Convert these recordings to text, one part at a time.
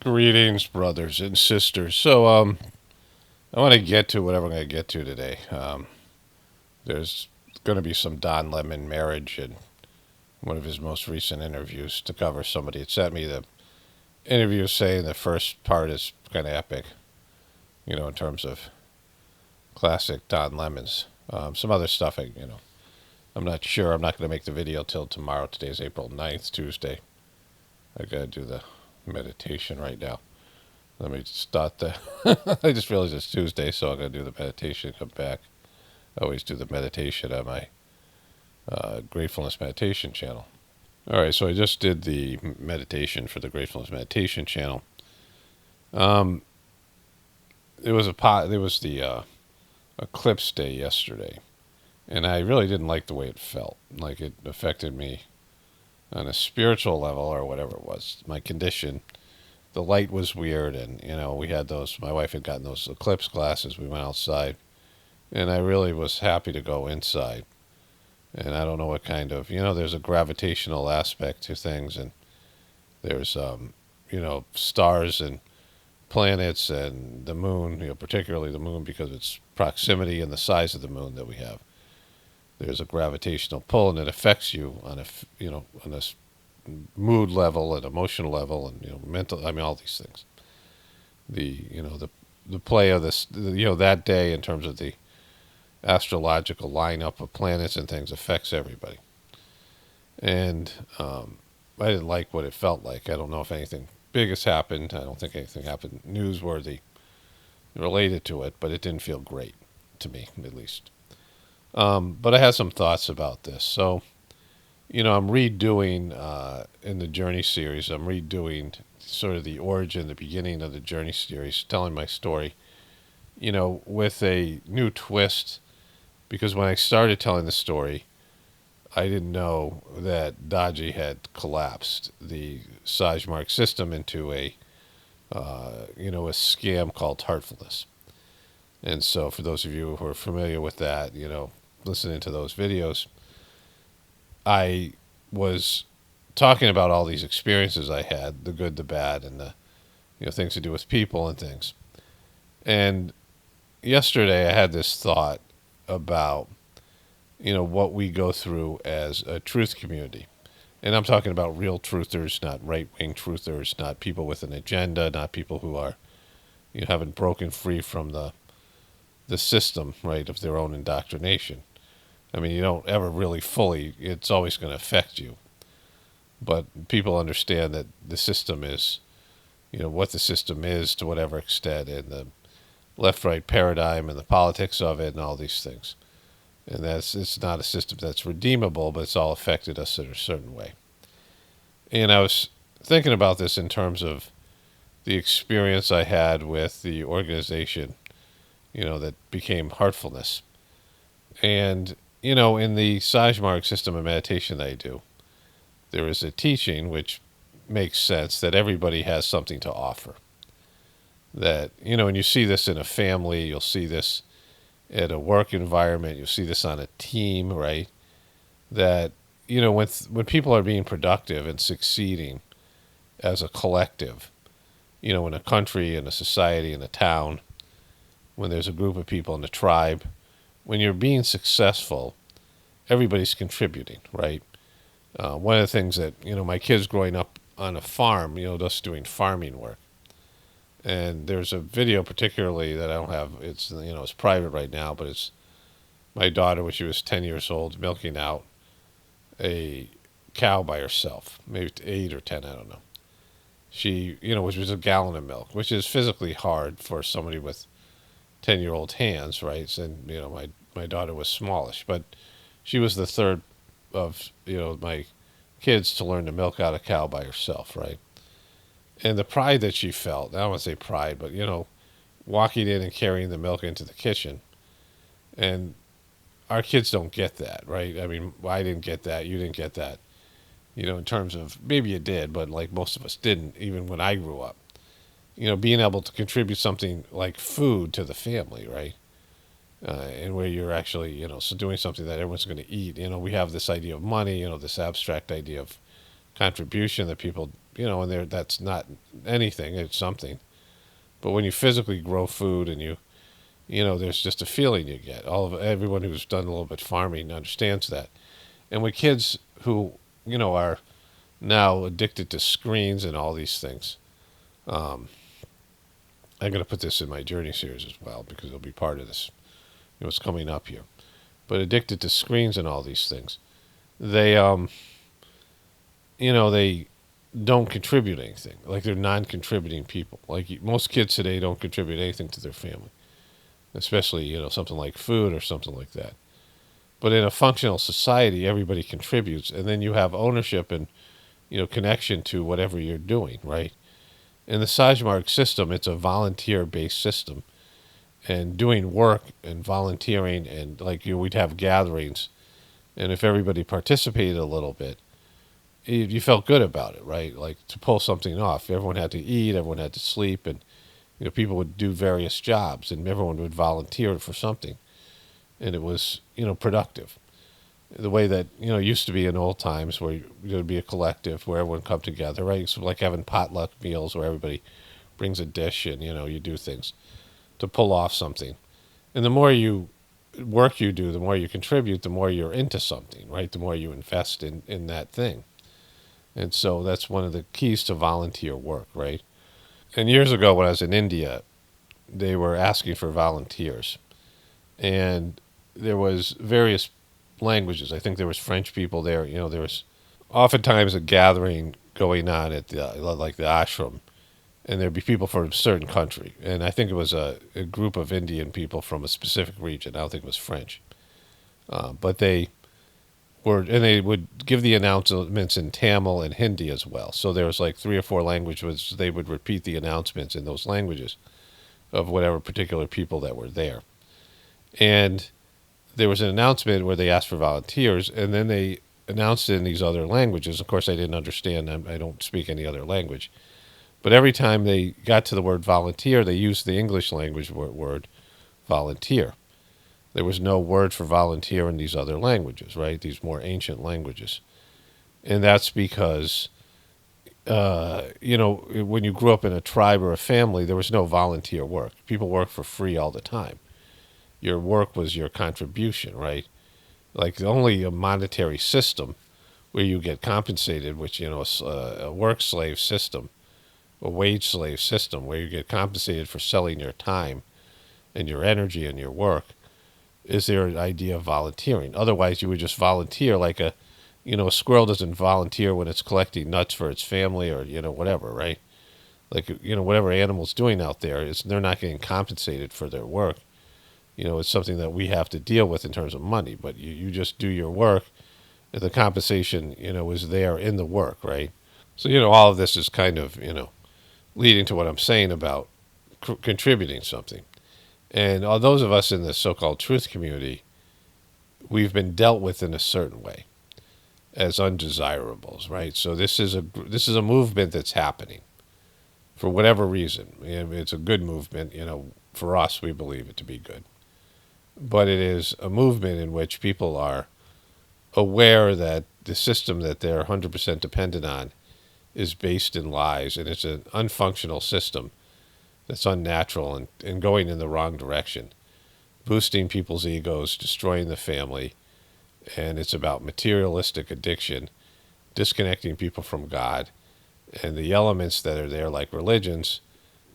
Greetings, brothers and sisters. So, I want to get to whatever I'm going to get to today. There's going to be some Don Lemon marriage in one of his most recent interviews to cover. Somebody had sent me the interview saying the first part is kind of epic, in terms of classic Don Lemons. Some other stuff, I'm not sure. I'm not going to make the video till tomorrow. Today's April 9th, Tuesday. I got to do the meditation right now. Let me start the. I just realized it's Tuesday, so I'm going to do the meditation. Come back. I always do the meditation on my Gratefullness meditation channel. All right, so I just did the meditation for the Gratefullness meditation channel. It was the Eclipse day yesterday, and I really didn't like the way it felt. Like it affected me on a spiritual level or whatever it was. My condition. The light was weird, and we had those. My wife had gotten those Eclipse glasses. We went outside, and I really was happy to go inside. And I don't know what kind of there's a gravitational aspect to things, and there's stars and planets and the moon. Particularly the moon because of its proximity and the size of the moon that we have. There's a gravitational pull, and it affects you on on a mood level and emotional level and mental. I mean, all these things. The play of this that day in terms of the astrological lineup of planets and things affects everybody. And I didn't like what it felt like. I don't know if anything big has happened. I don't think anything happened newsworthy related to it, but it didn't feel great to me, at least. But I had some thoughts about this. So, I'm redoing, in the Journey series, I'm redoing sort of the origin, the beginning of the Journey series, telling my story, with a new twist. Because when I started telling the story, I didn't know that Dodgy had collapsed the Sagemark system into a scam called Heartfulness. And so for those of you who are familiar with that, listening to those videos, I was talking about all these experiences I had, the good, the bad, and the things to do with people and things. And yesterday I had this thought about what we go through as a truth community. And I'm talking about real truthers, not right-wing truthers, not people with an agenda, not people who are haven't broken free from the system, right, of their own indoctrination. I mean, you don't ever really fully, it's always going to affect you. But people understand that the system is, what the system is to whatever extent, and the left-right paradigm and the politics of it and all these things. And it's not a system that's redeemable, but it's all affected us in a certain way. And I was thinking about this in terms of the experience I had with the organization, that became Heartfulness. And in the Sagemark system of meditation that I do, there is a teaching which makes sense that everybody has something to offer. That, and you see this in a family, you'll see this at a work environment, you'll see this on a team, right? That, when people are being productive and succeeding as a collective, in a country, in a society, in a town, when there's a group of people in a tribe, when you're being successful, everybody's contributing, right? One of the things that, my kids growing up on a farm, just doing farming work. And there's a video particularly that I don't have, it's, it's private right now, but it's my daughter when she was 10 years old milking out a cow by herself, maybe 8 or 10, I don't know. She, which was a gallon of milk, which is physically hard for somebody with 10-year-old hands, right? And, my daughter was smallish, but she was the third of, my kids to learn to milk out a cow by herself, right? And the pride that she felt, I don't want to say pride, but, walking in and carrying the milk into the kitchen. And our kids don't get that, right? I mean, I didn't get that. You didn't get that. In terms of, maybe you did, but like most of us didn't, even when I grew up. Being able to contribute something like food to the family, right? And where you're actually, so doing something that everyone's going to eat. We have this idea of money, this abstract idea of contribution that people and that's not anything, it's something. But when you physically grow food and there's just a feeling you get. Everyone who's done a little bit farming understands that. And with kids who, are now addicted to screens and all these things, um, I'm going to put this in my journey series as well because it'll be part of this, what's coming up here. But addicted to screens and all these things, they, they don't contribute anything. Like they're non-contributing people. Like most kids today don't contribute anything to their family, especially something like food or something like that. But in a functional society, everybody contributes, and then you have ownership and connection to whatever you're doing, right? In the Sajmark system, it's a volunteer-based system, and doing work and volunteering, and like we'd have gatherings, and if everybody participated a little bit, you felt good about it, right? Like to pull something off. Everyone had to eat, everyone had to sleep, and people would do various jobs, and everyone would volunteer for something, and it was productive. The way that used to be in old times, where there'd be a collective where everyone come together, right? So like having potluck meals where everybody brings a dish and you do things to pull off something. And the more work you do, the more you contribute, the more you're into something, right? The more you invest in that thing. And so that's one of the keys to volunteer work, right? And years ago when I was in India, they were asking for volunteers. And there was various languages. I think there was French people there. There was oftentimes a gathering going on at the ashram, and there'd be people from a certain country. And I think it was a group of Indian people from a specific region. I don't think it was French. But they would give the announcements in Tamil and Hindi as well. So there was like 3 or 4 languages. They would repeat the announcements in those languages of whatever particular people that were there. And there was an announcement where they asked for volunteers, and then they announced it in these other languages. Of course, I didn't understand. I don't speak any other language. But every time they got to the word volunteer, they used the English language word volunteer. There was no word for volunteer in these other languages, right? These more ancient languages. And that's because, when you grew up in a tribe or a family, there was no volunteer work. People worked for free all the time. Your work was your contribution, right? Like only a monetary system where you get compensated, which, a work slave system, a wage slave system where you get compensated for selling your time and your energy and your work, is there an idea of volunteering. Otherwise, you would just volunteer like a squirrel doesn't volunteer when it's collecting nuts for its family or, whatever, right? Like, whatever animal's doing out there, they're not getting compensated for their work. It's something that we have to deal with in terms of money, but you just do your work, and the compensation, is there in the work, right? So, all of this is kind of, leading to what I'm saying about contributing something. And all those of us in the so-called truth community, we've been dealt with in a certain way as undesirables, right? So this is a movement that's happening for whatever reason. It's a good movement, for us, we believe it to be good. But it is a movement in which people are aware that the system that they're 100% dependent on is based in lies, and it's an unfunctional system that's unnatural and going in the wrong direction, boosting people's egos, destroying the family, and it's about materialistic addiction, disconnecting people from God, and the elements that are there, like religions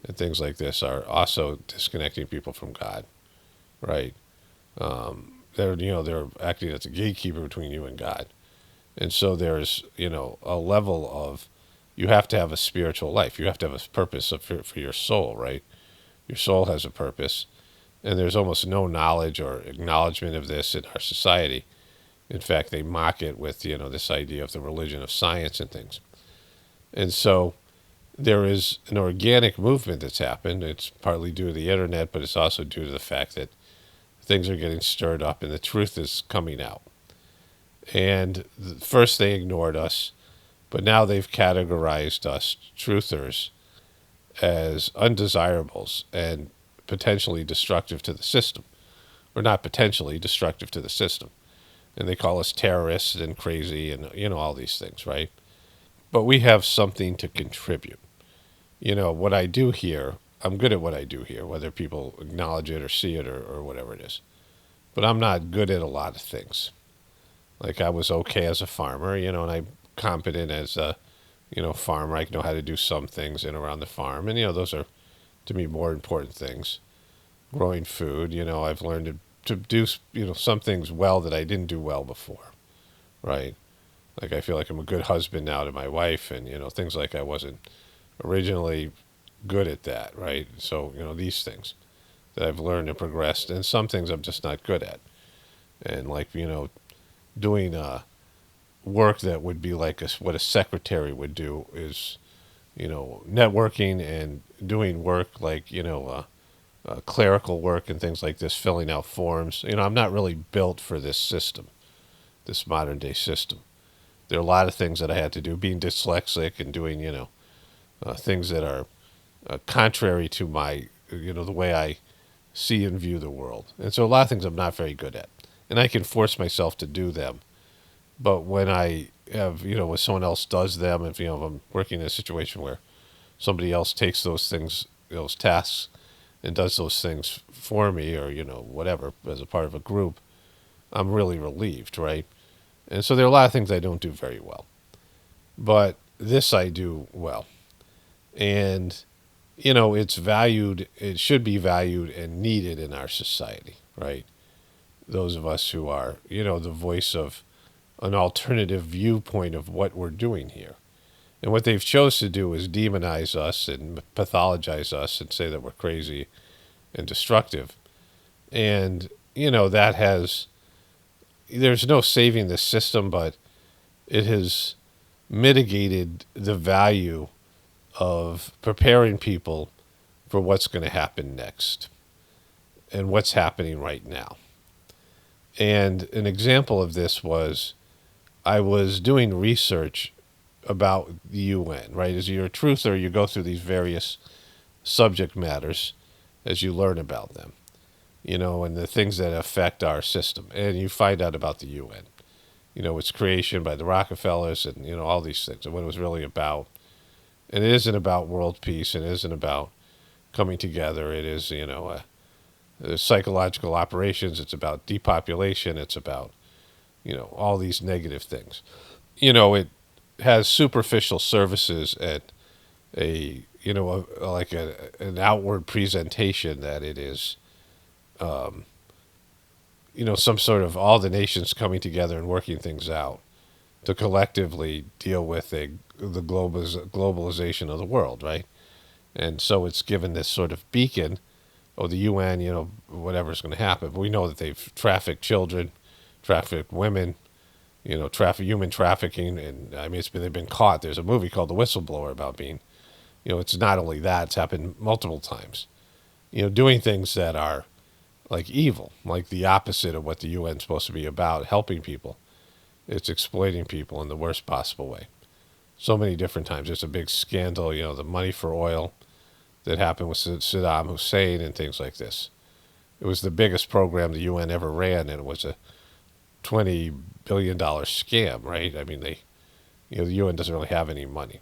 and things like this, are also disconnecting people from God, right? They're acting as a gatekeeper between you and God. And so there's, a level of, you have to have a spiritual life. You have to have a purpose for your soul, right? Your soul has a purpose. And there's almost no knowledge or acknowledgement of this in our society. In fact, they mock it with, this idea of the religion of science and things. And so there is an organic movement that's happened. It's partly due to the internet, but it's also due to the fact that things are getting stirred up and the truth is coming out. And first they ignored us, but now they've categorized us truthers as undesirables and potentially destructive to the system. Or not potentially, destructive to the system. And they call us terrorists and crazy and, all these things, right? but we have something to contribute. What I do here, I'm good at what I do here, whether people acknowledge it or see it or whatever it is. But I'm not good at a lot of things. Like I was okay as a farmer, and I'm competent as a, farmer. I know how to do some things in around the farm. And, those are, to me, more important things. Growing food, I've learned to do, some things well that I didn't do well before, right? Like I feel like I'm a good husband now to my wife and, things like I wasn't originally good at that, right? So, these things that I've learned and progressed, and some things I'm just not good at. And like, doing work that would be like what a secretary would do is, networking and doing work like, clerical work and things like this, filling out forms. I'm not really built for this system, this modern day system. There are a lot of things that I had to do, being dyslexic and doing, things that are contrary to my, the way I see and view the world. And so a lot of things I'm not very good at. And I can force myself to do them. But when I have, when someone else does them, if, if I'm working in a situation where somebody else takes those things, those tasks, and does those things for me or, whatever, as a part of a group, I'm really relieved, right? And so there are a lot of things I don't do very well. But this I do well. And, it's valued, it should be valued and needed in our society, right? Those of us who are, the voice of an alternative viewpoint of what we're doing here. And what they've chose to do is demonize us and pathologize us and say that we're crazy and destructive. And, there's no saving this system, but it has mitigated the value of preparing people for what's going to happen next and what's happening right now. And an example of this was I was doing research about the UN, right? As you're a truther, you go through these various subject matters as you learn about them, and the things that affect our system. And you find out about the UN, its creation by the Rockefellers and, all these things and what it was really about. And it isn't about world peace. And it isn't about coming together. It is, psychological operations. It's about depopulation. It's about, all these negative things. It has superficial services and an outward presentation that it is, some sort of all the nations coming together and working things out to collectively deal with the globalization of the world, right? And so it's given this sort of beacon, the UN, whatever's going to happen. But we know that they've trafficked children, trafficked women, human trafficking, and I mean, they've been caught. There's a movie called The Whistleblower about being, it's not only that, it's happened multiple times, doing things that are like evil, like the opposite of what the UN's supposed to be about, helping people. It's exploiting people in the worst possible way. So many different times. There's a big scandal, the money for oil that happened with Saddam Hussein and things like this. It was the biggest program the UN ever ran, and it was a $20 billion scam, right? I mean, the UN doesn't really have any money.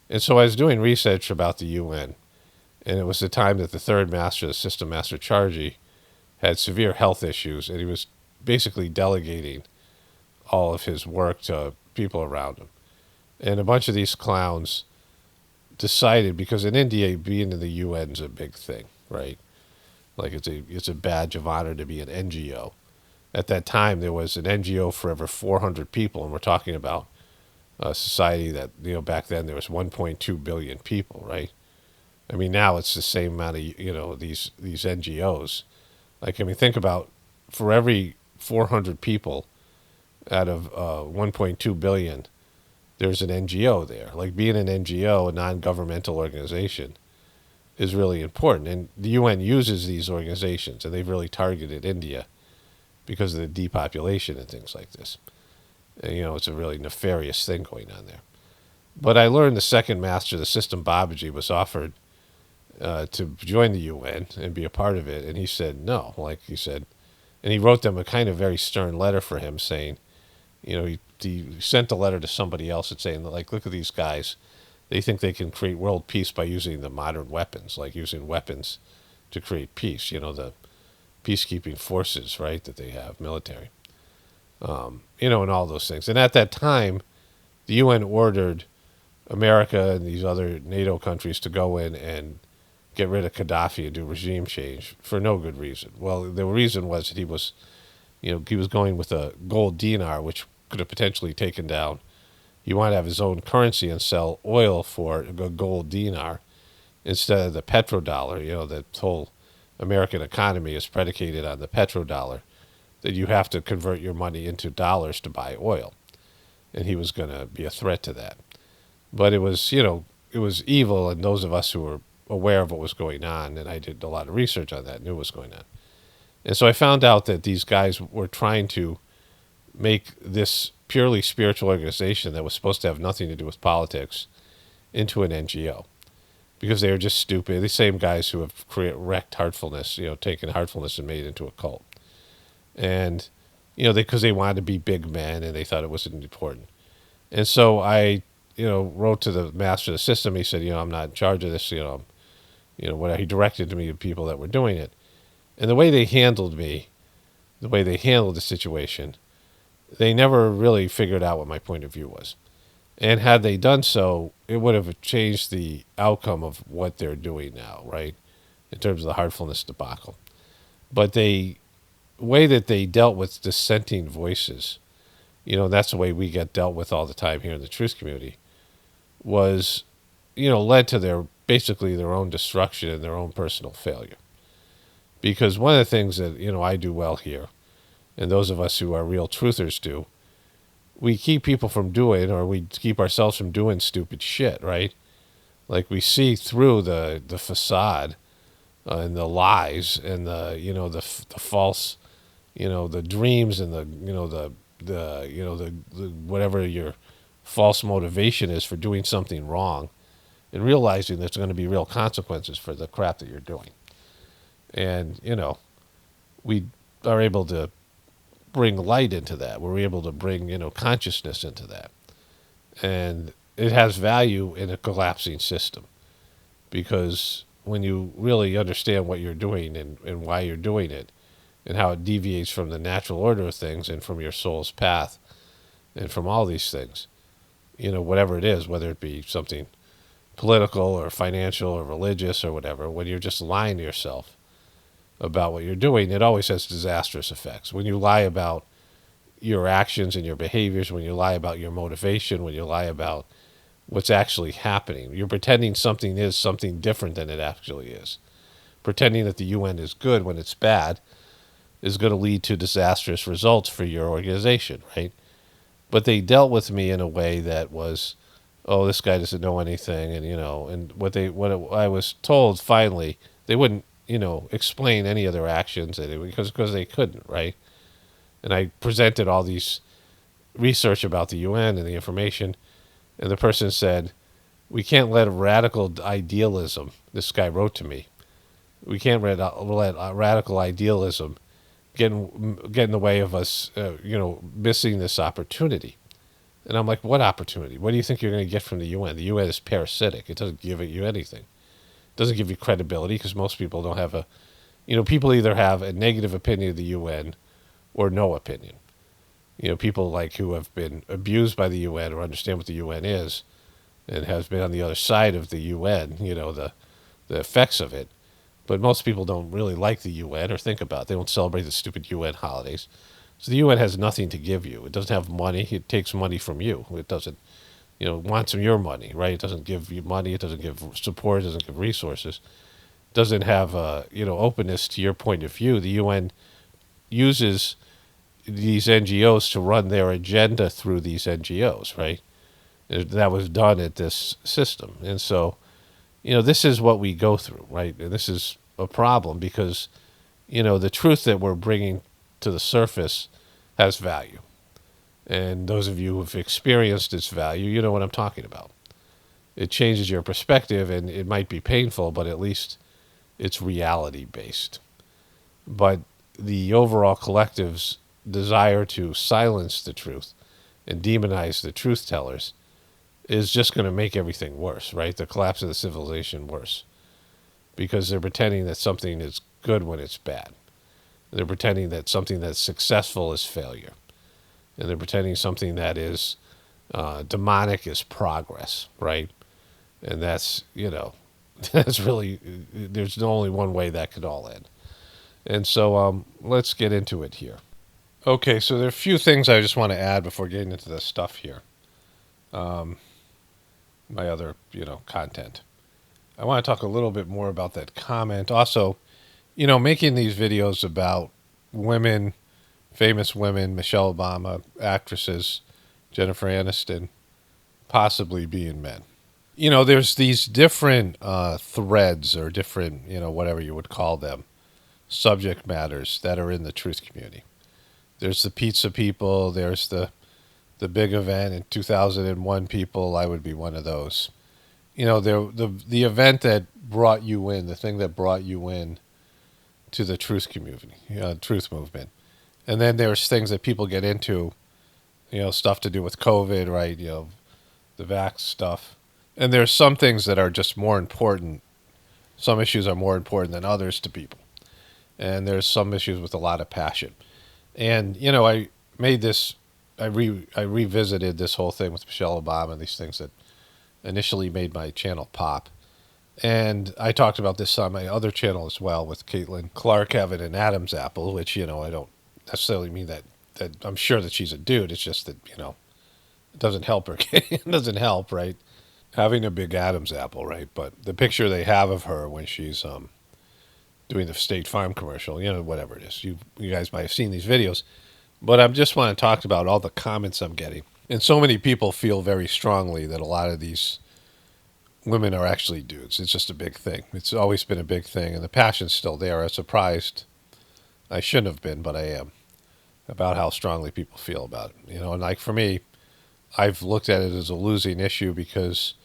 And so I was doing research about the UN, and it was the time that the third master, the system master Chargi, had severe health issues, and he was basically delegating all of his work to people around him. And a bunch of these clowns decided, because in India, being in the UN is a big thing, right? Like it's a badge of honor to be an NGO. At that time, there was an NGO for every 400 people, and we're talking about a society that, back then there was 1.2 billion people, right? I mean, now it's the same amount of, these NGOs. Like, I mean, think about for every 400 people out of 1.2 billion, there's an NGO there. Like being an NGO, a non-governmental organization, is really important. And the UN uses these organizations, and they've really targeted India because of the depopulation and things like this. And, it's a really nefarious thing going on there. But I learned the second master, the system Babaji, was offered to join the UN and be a part of it. And he said no, like he said. And he wrote them a kind of very stern letter for him saying, He sent a letter to somebody else and saying, like, look at these guys. They think they can create world peace by using the modern weapons, like using weapons to create peace. The peacekeeping forces, right, that they have, military. And all those things. And at that time, the UN ordered America and these other NATO countries to go in and get rid of Gaddafi and do regime change for no good reason. Well, the reason was that he was going with a gold dinar, which could have potentially taken down. He wanted to have his own currency and sell oil for a gold dinar instead of the petrodollar. The whole American economy is predicated on the petrodollar, that you have to convert your money into dollars to buy oil. And he was going to be a threat to that. But it was evil, and those of us who were aware of what was going on, and I did a lot of research on that, knew what was going on. And so I found out that these guys were trying to make this purely spiritual organization that was supposed to have nothing to do with politics into an NGO, because they were just stupid. The same guys who have wrecked Heartfulness, taken Heartfulness and made it into a cult. And, because they wanted to be big men and they thought it wasn't important. And so I, wrote to the master of the system. He said, I'm not in charge of this, what he directed to me to people that were doing it. And the way they handled me, the way they handled the situation, they never really figured out what my point of view was. And had they done so, it would have changed the outcome of what they're doing now, right, in terms of the Heartfulness debacle. But the way that they dealt with dissenting voices, that's the way we get dealt with all the time here in the truth community, was, led to basically their own destruction and their own personal failure. Because one of the things that, I do well here, and those of us who are real truthers do, we keep people from doing, or we keep ourselves from doing stupid shit, right? Like, we see through the facade and the lies and the false, the dreams and the whatever your false motivation is for doing something wrong, and realizing there's going to be real consequences for the crap that you're doing. And, we are able to bring light into that. We're able to bring, consciousness into that. And it has value in a collapsing system, because when you really understand what you're doing and why you're doing it, and how it deviates from the natural order of things and from your soul's path and from all these things, whatever it is, whether it be something political or financial or religious or whatever, when you're just lying to yourself about what you're doing, it always has disastrous effects. When you lie about your actions and your behaviors, when you lie about your motivation, when you lie about what's actually happening, you're pretending something is something different than it actually is. Pretending that the UN is good when it's bad is going to lead to disastrous results for your organization, right? But they dealt with me in a way that was, oh, this guy doesn't know anything, and and I was told finally, they wouldn't explain any of their actions because they couldn't, right? And I presented all these research about the UN and the information, and the person said, we can't let radical idealism, this guy wrote to me, we can't let radical idealism get in the way of us, missing this opportunity. And I'm like, what opportunity? What do you think you're going to get from the UN? The UN is parasitic. It doesn't give you anything. It doesn't give you credibility, because most people don't have people either have a negative opinion of the UN or no opinion. People like who have been abused by the UN or understand what the UN is and has been on the other side of the UN, the effects of it. But most people don't really like the UN or think about it. They don't celebrate the stupid UN holidays. So the UN has nothing to give you. It doesn't have money. It takes money from you. It doesn't, want some of your money, right? It doesn't give you money. It doesn't give support. It doesn't give resources. It doesn't have, openness to your point of view. The UN uses these NGOs to run their agenda through these NGOs, right? That was done at this system. And so, this is what we go through, right? And this is a problem because, the truth that we're bringing to the surface has value. And those of you who've experienced its value, you know what I'm talking about. It changes your perspective, and it might be painful, but at least it's reality-based. But the overall collective's desire to silence the truth and demonize the truth tellers is just going to make everything worse, right? The collapse of the civilization worse, because they're pretending that something is good when it's bad. They're pretending that something that's successful is failure. And they're pretending something that is demonic is progress, right? And that's, that's really, there's only one way that could all end. And so let's get into it here. Okay, so there are a few things I just want to add before getting into the stuff here. My other, content. I want to talk a little bit more about that comment. Also, making these videos about women, famous women, Michelle Obama, actresses, Jennifer Aniston, possibly being men. There's these different threads or different, whatever you would call them, subject matters that are in the truth community. There's the pizza people. There's the big event in 2001 people. I would be one of those. The event that brought you in, the thing that brought you in to the truth community, truth movement. And then there's things that people get into, stuff to do with COVID, right? The vax stuff. And there's some things that are just more important. Some issues are more important than others to people. And there's some issues with a lot of passion. And, I made this, I revisited this whole thing with Michelle Obama and these things that initially made my channel pop. And I talked about this on my other channel as well with Caitlin Clark having an Adam's apple, which, I don't necessarily mean that I'm sure that she's a dude. It's just that, it doesn't help her. It doesn't help, right? Having a big Adam's apple, right? But the picture they have of her when she's doing the State Farm commercial, whatever it is. You guys might have seen these videos. But I just want to talk about all the comments I'm getting. And so many people feel very strongly that a lot of these women are actually dudes. It's just a big thing. It's always been a big thing. And the passion's still there. I'm surprised. I shouldn't have been, but I am. About how strongly people feel about it. And like for me, I've looked at it as a losing issue because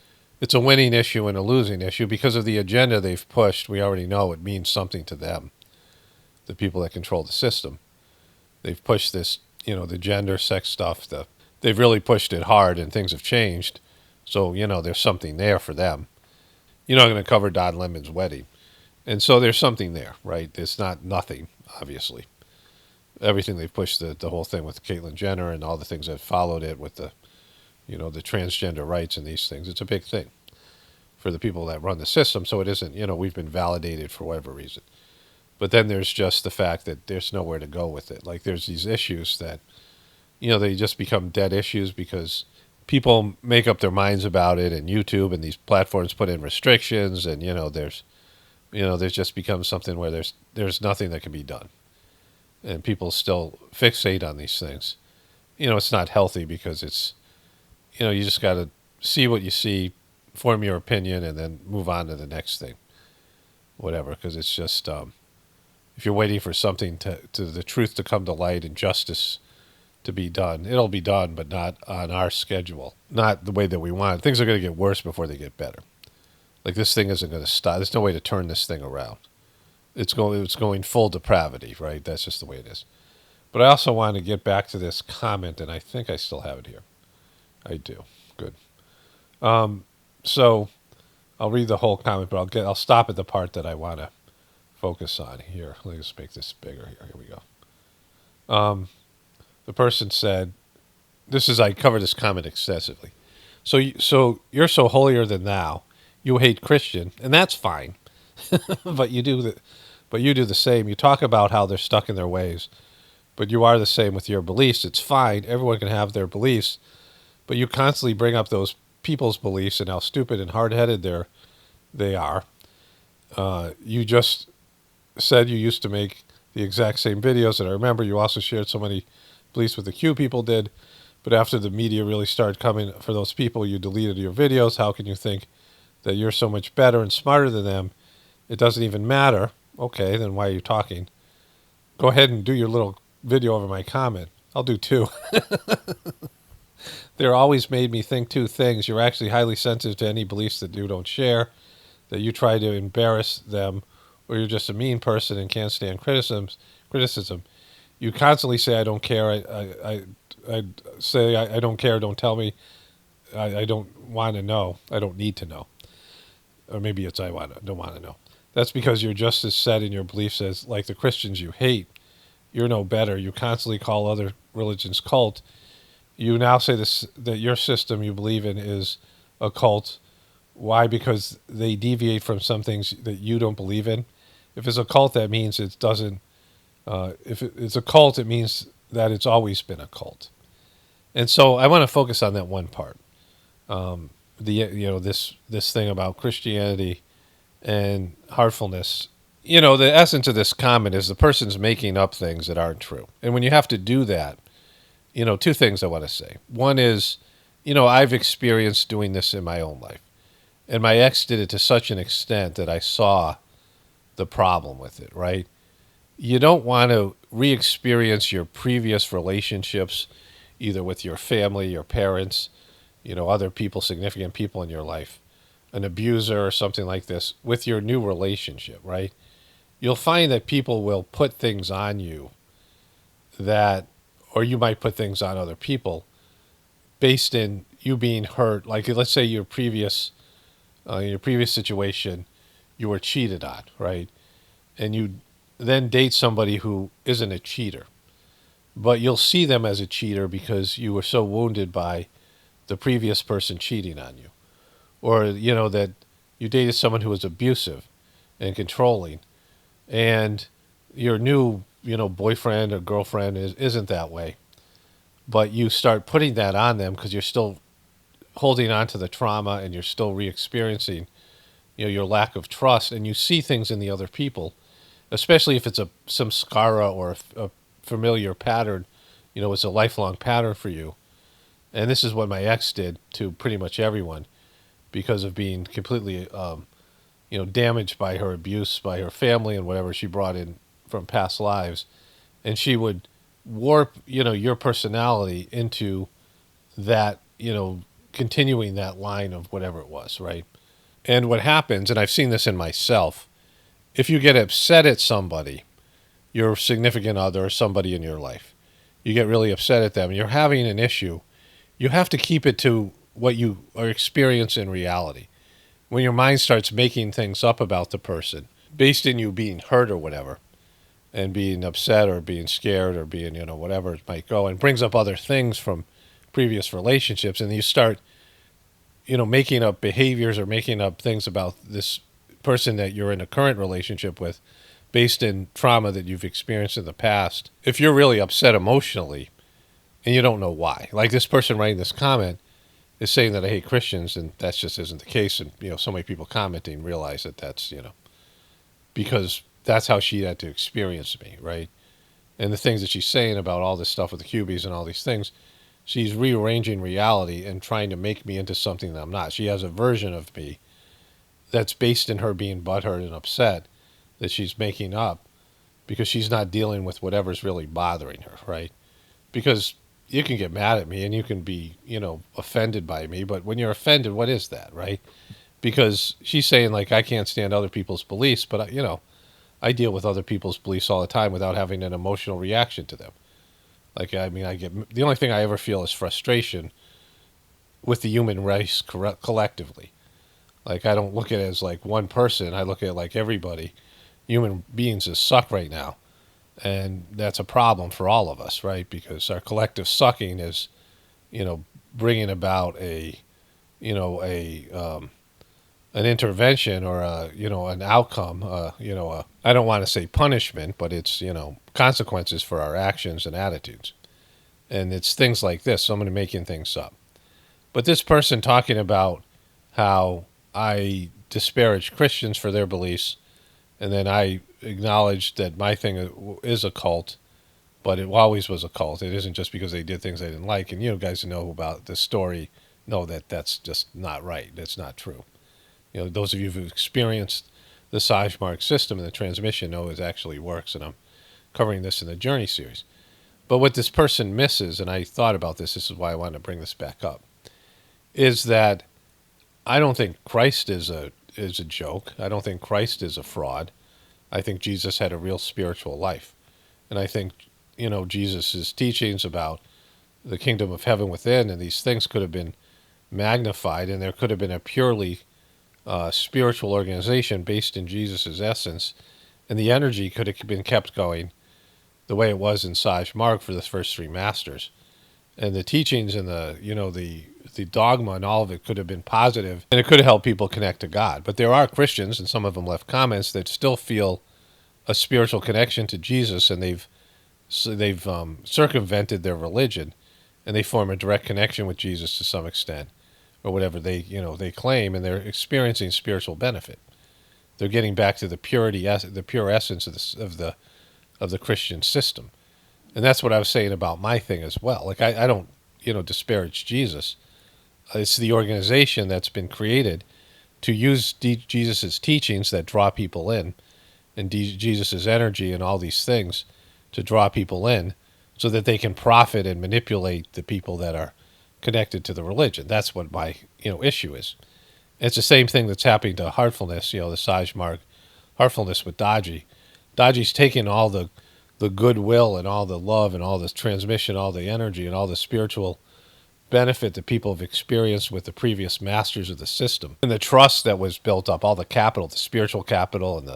it's a winning issue and a losing issue because of the agenda they've pushed. We already know it means something to them, the people that control the system. They've pushed this, the gender, sex stuff. They've really pushed it hard, and things have changed. So, there's something there for them. You're not going to cover Don Lemon's wedding. And so there's something there, right? It's not nothing, obviously. Everything they've pushed, the whole thing with Caitlyn Jenner and all the things that followed it with the transgender rights and these things. It's a big thing for the people that run the system. So it isn't, we've been validated for whatever reason. But then there's just the fact that there's nowhere to go with it. Like there's these issues that, they just become dead issues because people make up their minds about it, and YouTube and these platforms put in restrictions, and there's just become something where there's nothing that can be done, and people still fixate on these things. It's not healthy because it's, you just got to see what you see, form your opinion, and then move on to the next thing, whatever. Because it's just if you're waiting for something to the truth to come to light and justice to be done, it'll be done, but not on our schedule, not the way that we want. Things are going to get worse before they get better. Like this thing isn't going to stop. There's no way to turn this thing around. It's going full depravity, right? That's just the way it is. But I also want to get back to this comment, and I think I still have it here. I do. Good. So I'll read the whole comment, but I'll stop at the part that I want to focus on here. Let me just make this bigger here. Here we go. The person said, I covered this comment excessively. So you're so holier than thou. You hate Christian, and that's fine. but you do the same. You talk about how they're stuck in their ways, but you are the same with your beliefs. It's fine. Everyone can have their beliefs, but you constantly bring up those people's beliefs and how stupid and hard-headed they are. You just said you used to make the exact same videos, and I remember you also shared so many beliefs with the Q people did, but after the media really started coming for those people, you deleted your videos. How can you think that you're so much better and smarter than them? It doesn't even matter. Okay, then why are you talking? Go ahead and do your little video over my comment. I'll do two. They're always made me think two things. You're actually highly sensitive to any beliefs that you don't share, that you try to embarrass them, or you're just a mean person and can't stand criticism. You constantly say, I don't care. I say, I don't care. Don't tell me. I don't want to know. I don't need to know. Or maybe it's don't want to know. That's because you're just as set in your beliefs as like the Christians you hate. You're no better. You constantly call other religions cult. You now say this that your system you believe in is a cult. Why? Because they deviate from some things that you don't believe in. If it's a cult, that means it doesn't. If it's a cult, it means that it's always been a cult. And so I want to focus on that one part. This thing about Christianity and heartfulness. The essence of this comment is the person's making up things that aren't true. And when you have to do that, two things I want to say. One is, I've experienced doing this in my own life. And my ex did it to such an extent that I saw the problem with it, right? You don't want to re-experience your previous relationships, either with your family, your parents, other people, significant people in your life, an abuser or something like this, with your new relationship, right? You'll find that people will put things on you or you might put things on other people based in you being hurt. Like, let's say in your previous situation, you were cheated on, right? And you then date somebody who isn't a cheater. But you'll see them as a cheater because you were so wounded by the previous person cheating on you. Or, that you dated someone who was abusive and controlling. And your new, boyfriend or girlfriend isn't that way. But you start putting that on them because you're still holding on to the trauma and you're still re-experiencing, your lack of trust. And you see things in the other people, especially if it's some skara or a familiar pattern, it's a lifelong pattern for you. And this is what my ex did to pretty much everyone because of being completely, damaged by her abuse, by her family and whatever she brought in from past lives. And she would warp, your personality into that, continuing that line of whatever it was, right? And what happens, and I've seen this in myself, if you get upset at somebody, your significant other or somebody in your life, you get really upset at them, and you're having an issue, you have to keep it to what you are experiencing in reality. When your mind starts making things up about the person, based in you being hurt or whatever, and being upset or being scared or being, whatever it might go, and brings up other things from previous relationships, and you start, making up behaviors or making up things about this person that you're in a current relationship with based in trauma that you've experienced in the past. If you're really upset emotionally and you don't know why, like this person writing this comment is saying that I hate Christians, and that just isn't the case. And, so many people commenting realize that that's, because that's how she had to experience me, right? And the things that she's saying about all this stuff with the cubies and all these things, she's rearranging reality and trying to make me into something that I'm not. She has a version of me that's based in her being butthurt and upset that she's making up because she's not dealing with whatever's really bothering her, right? Because you can get mad at me and you can be, offended by me, but when you're offended, what is that, right? Because she's saying, like, I can't stand other people's beliefs, but, I deal with other people's beliefs all the time without having an emotional reaction to them. Like, the only thing I ever feel is frustration with the human race collectively. Like, I don't look at it as like one person. I look at it like everybody. Human beings just suck right now. And that's a problem for all of us, right? Because our collective sucking is, bringing about an intervention or an outcome, I don't want to say punishment, but it's, consequences for our actions and attitudes. And it's things like this. So I'm going to making things up. But this person talking about how I disparage Christians for their beliefs, and then I acknowledge that my thing is a cult, but it always was a cult. It isn't just because they did things I didn't like. And guys who know about this story know that that's just not right. That's not true. Those of you who've experienced the Sagemark system and the transmission know it actually works, and I'm covering this in the Journey series. But what this person misses, and I thought about this is why I wanted to bring this back up, is that I don't think Christ is a joke. I don't think Christ is a fraud. I think Jesus had a real spiritual life. And I think, Jesus's teachings about the kingdom of heaven within, and these things could have been magnified, and there could have been a purely spiritual organization based in Jesus's essence, and the energy could have been kept going the way it was in Sage Marg for the first three masters, and the teachings and the dogma and all of it could have been positive, and it could have helped people connect to God. But there are Christians, and some of them left comments, that still feel a spiritual connection to Jesus, and they've circumvented their religion, and they form a direct connection with Jesus to some extent, or whatever they claim, and they're experiencing spiritual benefit. They're getting back to the pure essence of the Christian system, and that's what I was saying about my thing as well. Like I don't disparage Jesus. It's the organization that's been created to use Jesus's teachings that draw people in, and Jesus's energy and all these things to draw people in, so that they can profit and manipulate the people that are connected to the religion. That's what my issue is. It's the same thing that's happening to Heartfulness, the Sage Marg Heartfulness with Daji. Daji's taking all the goodwill and all the love and all the transmission, all the energy and all the spiritual benefit that people have experienced with the previous masters of the system, and the trust that was built up, all the capital, the spiritual capital and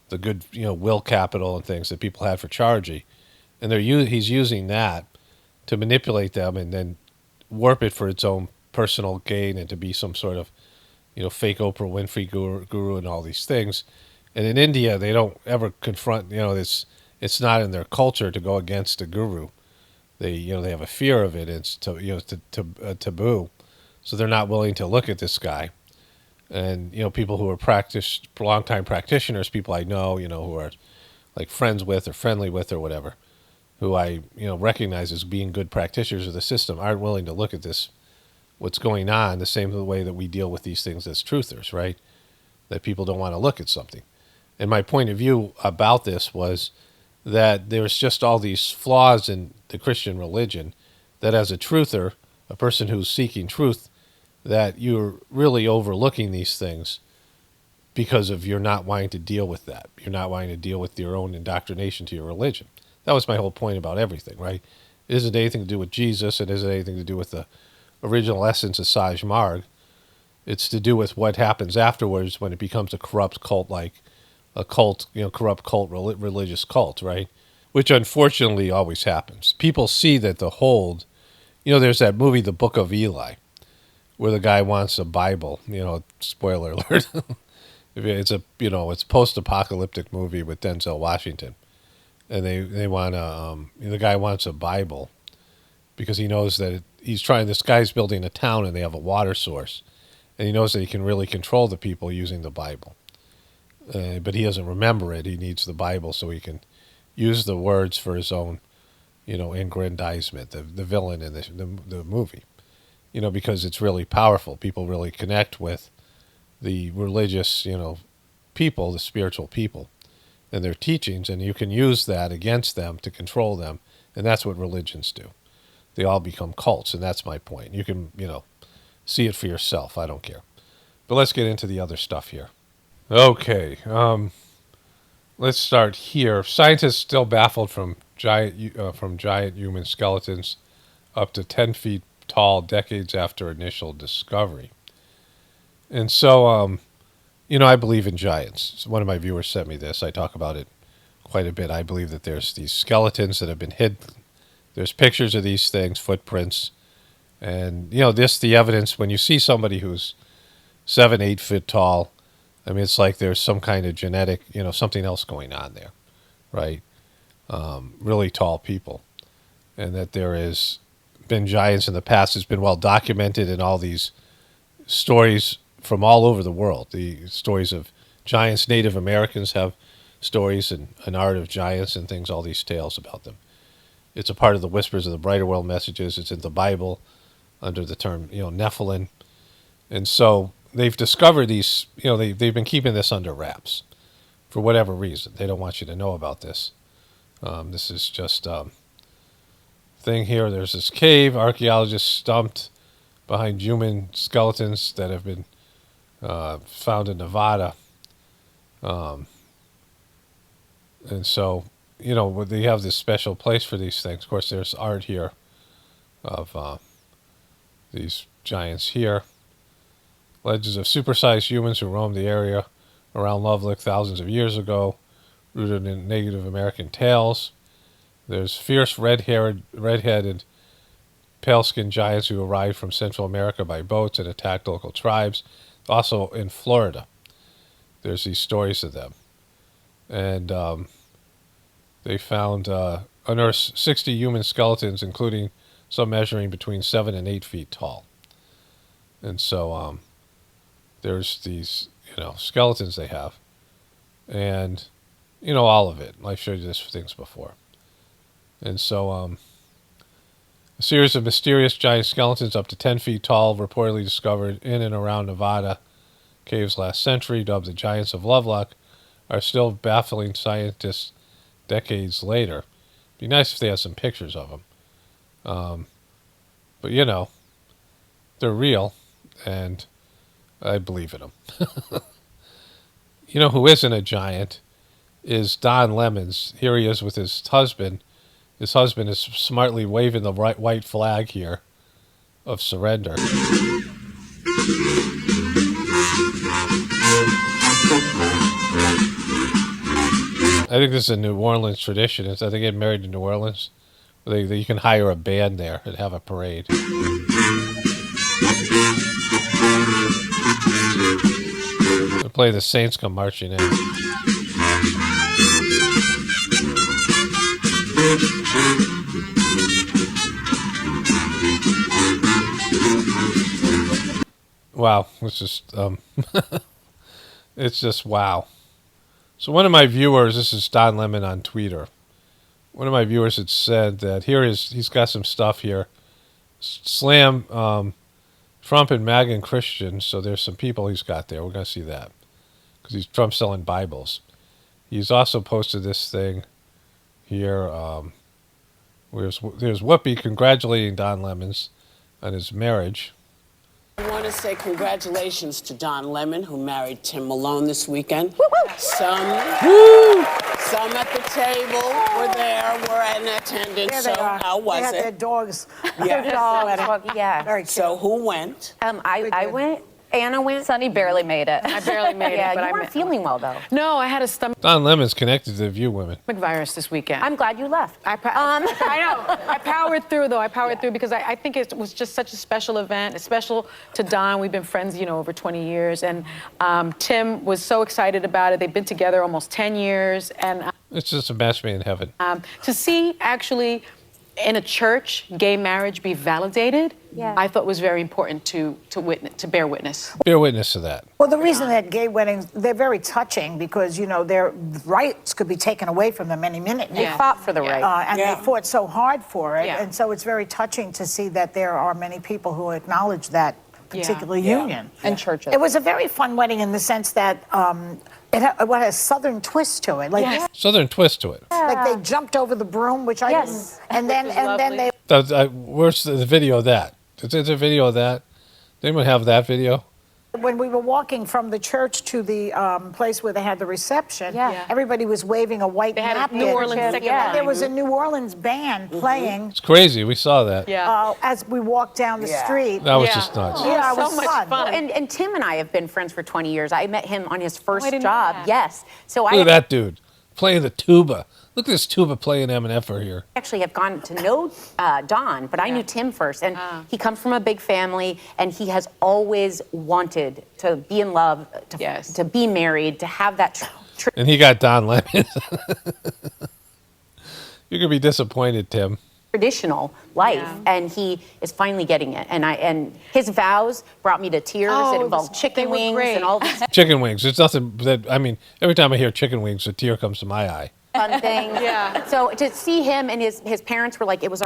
the good will capital and things that people had for Chargy, and he's using that to manipulate them and then warp it for its own personal gain and to be some sort of fake Oprah Winfrey guru and all these things. And in India, they don't ever confront, it's not in their culture to go against a guru. They have a fear of it. It's a taboo, so they're not willing to look at this guy. And people who are long-time practitioners, people I know, who are like friends with or friendly with or whatever, who I recognize as being good practitioners of the system, aren't willing to look at this, what's going on, the same way that we deal with these things as truthers, right? That people don't want to look at something. And my point of view about this was that there's just all these flaws in the Christian religion that as a truther, a person who's seeking truth, that you're really overlooking these things because of you're not wanting to deal with that. You're not wanting to deal with your own indoctrination to your religion. That was my whole point about everything, right? It isn't anything to do with Jesus. It isn't anything to do with the original essence of Sage Marg. It's to do with what happens afterwards when it becomes a corrupt cult, like a cult, corrupt cult, religious cult, right? Which unfortunately always happens. People see that the hold, there's that movie, The Book of Eli, where the guy wants a Bible, spoiler alert. It's it's a post-apocalyptic movie with Denzel Washington. And they want the guy wants a Bible because he knows that this guy's building a town and they have a water source. And he knows that he can really control the people using the Bible. But he doesn't remember it. He needs the Bible so he can use the words for his own, aggrandizement, the villain in the movie. Because it's really powerful. People really connect with the religious, people, the spiritual people, and their teachings, and you can use that against them to control them, and that's what religions do. They all become cults, and that's my point. You can, see it for yourself. I don't care. But let's get into the other stuff here. Okay, let's start here. Scientists still baffled from giant human skeletons up to 10 feet tall decades after initial discovery. And so, I believe in giants. So one of my viewers sent me this. I talk about it quite a bit. I believe that there's these skeletons that have been hidden. There's pictures of these things, footprints. And, the evidence, when you see somebody who's 7, 8 feet tall, I mean, it's like there's some kind of genetic, something else going on there, right? Really tall people. And that there has been giants in the past. It's been well documented in all these stories from all over the world. The stories of giants, Native Americans have stories and an art of giants and things, all these tales about them. It's a part of the Whispers of the Brighter World messages. It's in the Bible under the term, Nephilim. And so they've discovered these, they've been keeping this under wraps for whatever reason. They don't want you to know about this. This is just thing here. There's this cave. Archaeologists stumped behind human skeletons that have been found in Nevada. And so they have this special place for these things. Of course, there's art here of these giants here. Legends of supersized humans who roamed the area around Lovelock thousands of years ago, rooted in Native American tales. There's fierce red-headed, pale-skinned giants who arrived from Central America by boats and attacked local tribes. Also in Florida, there's these stories of them. And they found, unearthed 60 human skeletons, including some measuring between 7 and 8 feet tall. And so there's these, skeletons they have. And, all of it. I've showed you this things before. And so a series of mysterious giant skeletons up to 10 feet tall, reportedly discovered in and around Nevada caves last century, dubbed the Giants of Lovelock, are still baffling scientists decades later. It'd be nice if they had some pictures of them. But, they're real, and I believe in them. Who isn't a giant is Don Lemons. Here he is with his husband. His husband is smartly waving the white flag here of surrender. I think this is a New Orleans tradition. I think they get married in New Orleans. You can hire a band there and have a parade. They play The Saints Come Marching In. Wow, it's just it's just wow. So one of my viewers, this is Don Lemon on Twitter. One of my viewers had said that he's got some stuff here. Slam Trump and MAGA and Christians. So there's some people he's got there. We're gonna see that because he's Trump selling Bibles. He's also posted this thing here. There's Whoopi congratulating Don Lemons on his marriage. I want to say congratulations to Don Lemon, who married Tim Malone this weekend. Woo-woo. Some at the table were there, were in attendance. So how was they had it? their dogs. Yeah. Their dogs. Yeah. Very cute. So who went? I went. Anna went. Sunny barely made it. I barely made it. Yeah, But you I weren't feeling well though. No, I had a stomach Don Lemon's connected to the View women. virus this weekend. I'm glad you left. I know. I powered through though. I powered through because I think it was just such a special event. It's special to Don. We've been friends, over 20 years, and Tim was so excited about it. They've been together almost 10 years, and It's just a match made in heaven. to see actually in a church gay marriage be validated, Yeah. I thought was very important to bear witness. Bear witness to that. Well, the reason that gay weddings, they're very touching because, their rights could be taken away from them any minute They now. fought for the right. And they fought so hard for it. Yeah. And so it's very touching to see that there are many people who acknowledge that particular Yeah. union. And churches. It was a very fun wedding in the sense that it had a southern twist to it. Like, Southern twist to it. like they jumped over the broom, which I Yes. didn't. And then they Where's the video of that? Is there a video of that? Does anyone have that video? when we were walking from the church to the place where they had the reception, Yeah. everybody was waving a white They had a napkin. New Orleans second Yeah. line. There was a New Orleans band playing It's crazy. We saw that. Yeah. as we walked down the street. That was Yeah. just nuts. Yeah, it so was much fun. fun. And Tim and I have been friends for 20 years. I met him on his first didn't know job. that. Yes. So Look I at that dude playing the tuba. Look at this tuba playing MNF here. actually have gone to know Don, but I knew Tim first. And he comes from a big family, and he has always wanted to be in love, to be married, to have that And he got Don Lemon. You're gonna be disappointed, Tim. traditional life, and he is finally getting it. And his vows brought me to tears. It involved they chicken were wings great. and all these Chicken wings. There's nothing that every time I hear chicken wings, a tear comes to my eye. fun things. Yeah. So to see him and his parents were like, it's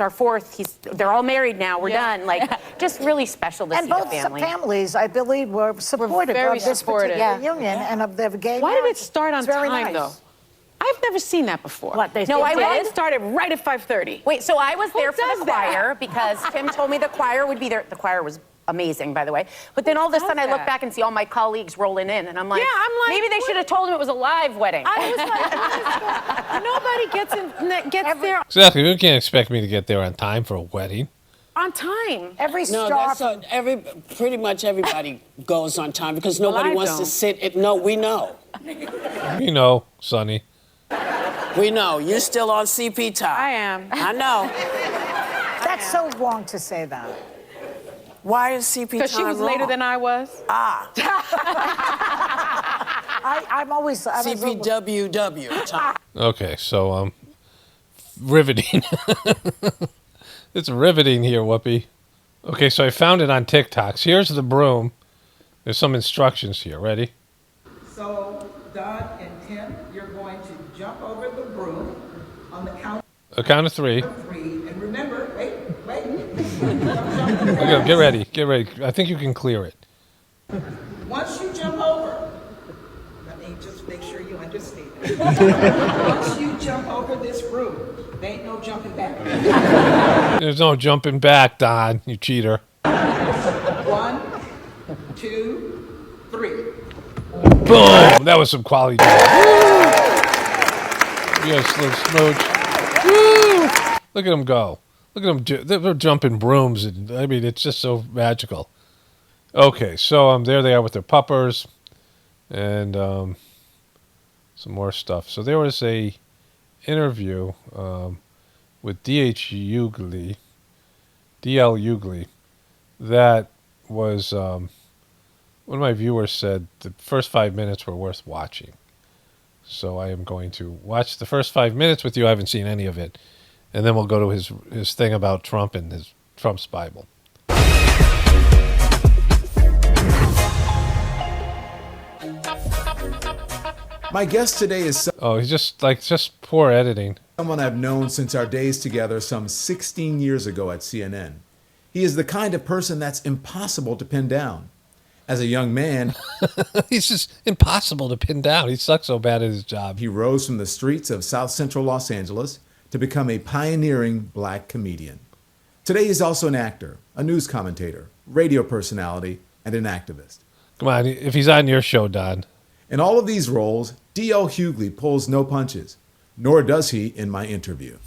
our fourth. They're all married now. We're done. Like, just really special to And see the both family. families, I believe, were supportive very of this supportive. particular union and of their gay Why did marriage. it start on It's very time, nice. though? I've never seen that before. What, they No, did? I Wedding did. started right at 5:30. Wait, so I was there for does the that? choir because Tim told me the choir would be there. The choir was amazing, by the way. But then all of a sudden I look back and see all my colleagues rolling in, and I'm like, maybe they should have told him it was a live wedding. I was like, nobody gets there Exactly. You can't expect me to get there on time for a wedding. on time. Every No, star. pretty much everybody goes on time because nobody I wants to don't. sit. No, we know. You know, Sonny. We know. You're still on CP time. I am. I know. That's so wrong to say that. Why is CP time Because she was wrong? later than I was. I'm always CPWW time. Okay, so riveting. It's riveting here, Whoopi. Okay, so I found it on TikToks. Here's the broom. There's some instructions here. Ready? So, Don and Tim, you're going to jump over the broom on the count A count of 3. of 3. And remember, wait. Okay, get ready. Get ready. I think you can clear it. Once you jump over, let me just make sure you understand. Once you jump over this broom, there ain't no jumping back. There's no jumping back, Don, you cheater. 1, 2, 3. Boom! That was some quality. Yes, little smooch. Woo! Look at them go. Look at them. They're jumping brooms. And, I mean, it's just so magical. Okay, so there they are with their puppers. And some more stuff. So there was a interview with DL Hughley, that was, one of my viewers said the first 5 minutes were worth watching. So I am going to watch the first 5 minutes with you. I haven't seen any of it. And then we'll go to his thing about Trump and his Trump's Bible. My guest today is Oh, he's just poor editing. someone I've known since our days together some 16 years ago at CNN. He is the kind of person that's impossible to pin down. As a young man, He's just impossible to pin down. He sucks so bad at his job. he rose from the streets of South Central Los Angeles to become a pioneering black comedian. Today he's also an actor, a news commentator, radio personality, and an activist. Come on, if he's on your show, Don. In all of these roles, DL Hughley pulls no punches, nor does he in my interview.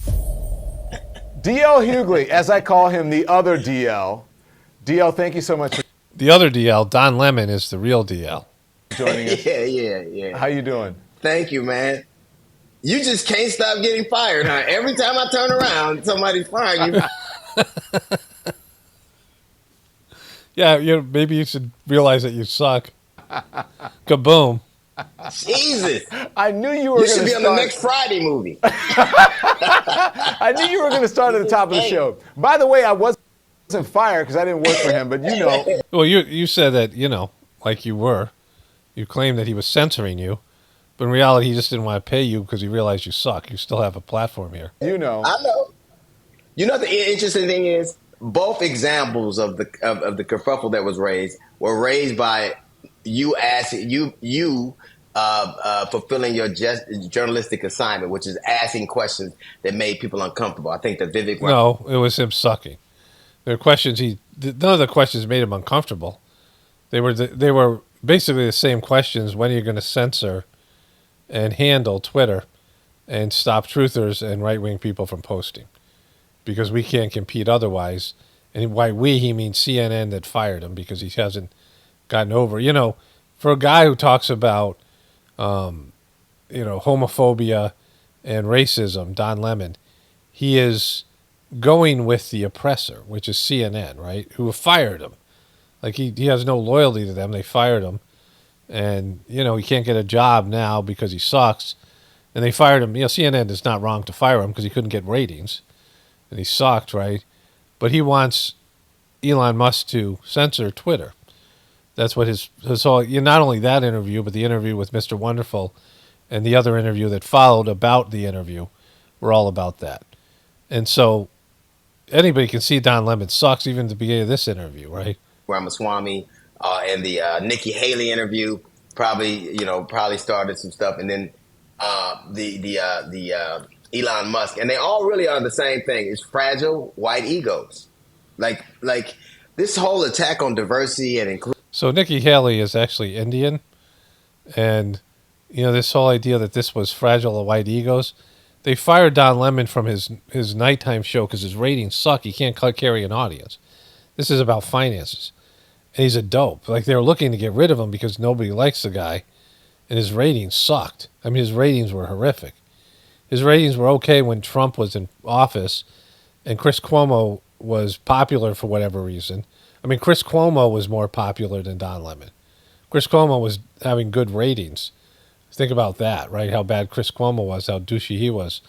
DL Hughley, as I call him, the other DL. DL, thank you so much for The other DL, Don Lemon, is the real DL. joining us. Yeah. How you doing? Thank you, man. You just can't stop getting fired, huh? Every time I turn around, somebody's firing you. Yeah, maybe you should realize that you suck. Kaboom. Jesus. I knew you were You going should to be on start. the next Friday movie. I knew you were going to start at the top of the show. By the way, I wasn't fired because I didn't work for him, but you know. Well, you said that, like you were. You claimed that he was censoring you. But in reality, he just didn't want to pay you because he realized you suck. You still have a platform here. You know. I know. You know, the interesting thing is, both examples of the kerfuffle that was raised were raised by you asking you fulfilling your journalistic assignment, which is asking questions that made people uncomfortable. I think that Vivek. No, it was him sucking. There were questions none of the questions made him uncomfortable. They were basically the same questions. When are you going to censor and handle Twitter and stop truthers and right-wing people from posting? Because we can't compete otherwise. And by we, he means CNN that fired him because he hasn't gotten over. For a guy who talks about, homophobia and racism, Don Lemon, he is going with the oppressor, which is CNN, right? Who fired him. Like he has no loyalty to them. They fired him. And, he can't get a job now because he sucks. And they fired him. CNN is not wrong to fire him because he couldn't get ratings. And he sucked, right? But he wants Elon Musk to censor Twitter. That's what his whole, not only that interview, but the interview with Mr. Wonderful and the other interview that followed about the interview were all about that. And so anybody can see Don Lemon sucks even at the beginning of this interview, right? Ramaswamy and the Nikki Haley interview probably started some stuff, and then the Elon Musk, and they all really are the same thing. It's fragile white egos. Like This whole attack on diversity and inclusion. So Nikki Haley is actually Indian, and this whole idea that this was fragile white egos. They fired Don Lemon from his nighttime show because his ratings suck. He can't carry an audience. This is about finances, and he's a dope. Like, they were looking to get rid of him because nobody likes the guy, and his ratings sucked. I mean, his ratings were horrific. His ratings were okay when Trump was in office, and Chris Cuomo was popular for whatever reason. I mean, Chris Cuomo was more popular than Don Lemon. Chris Cuomo was having good ratings. Think about that, right? How bad Chris Cuomo was, how douchey he was.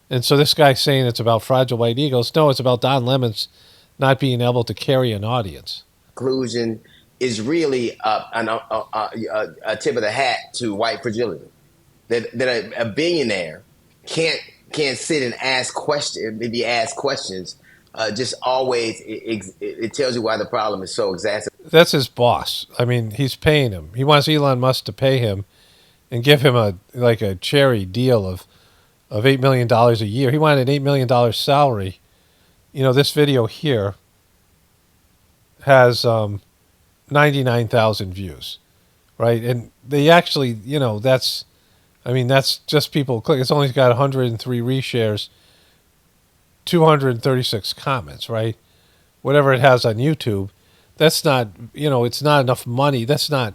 And so this guy's saying it's about fragile white egos. No, it's about Don Lemon's not being able to carry an audience. Inclusion is really a tip of the hat to white fragility. That a billionaire can't sit and ask questions, maybe ask questions. Just always, it tells you why the problem is so exacerbated. That's his boss. I mean, he's paying him. He wants Elon Musk to pay him and give him a cherry deal of $8 million a year. He wanted an $8 million salary. This video here has 99,000 views, right? And they actually, that's just people click. It's only got 103 reshares, 236 comments, right? Whatever it has on YouTube, that's not, it's not enough money. That's not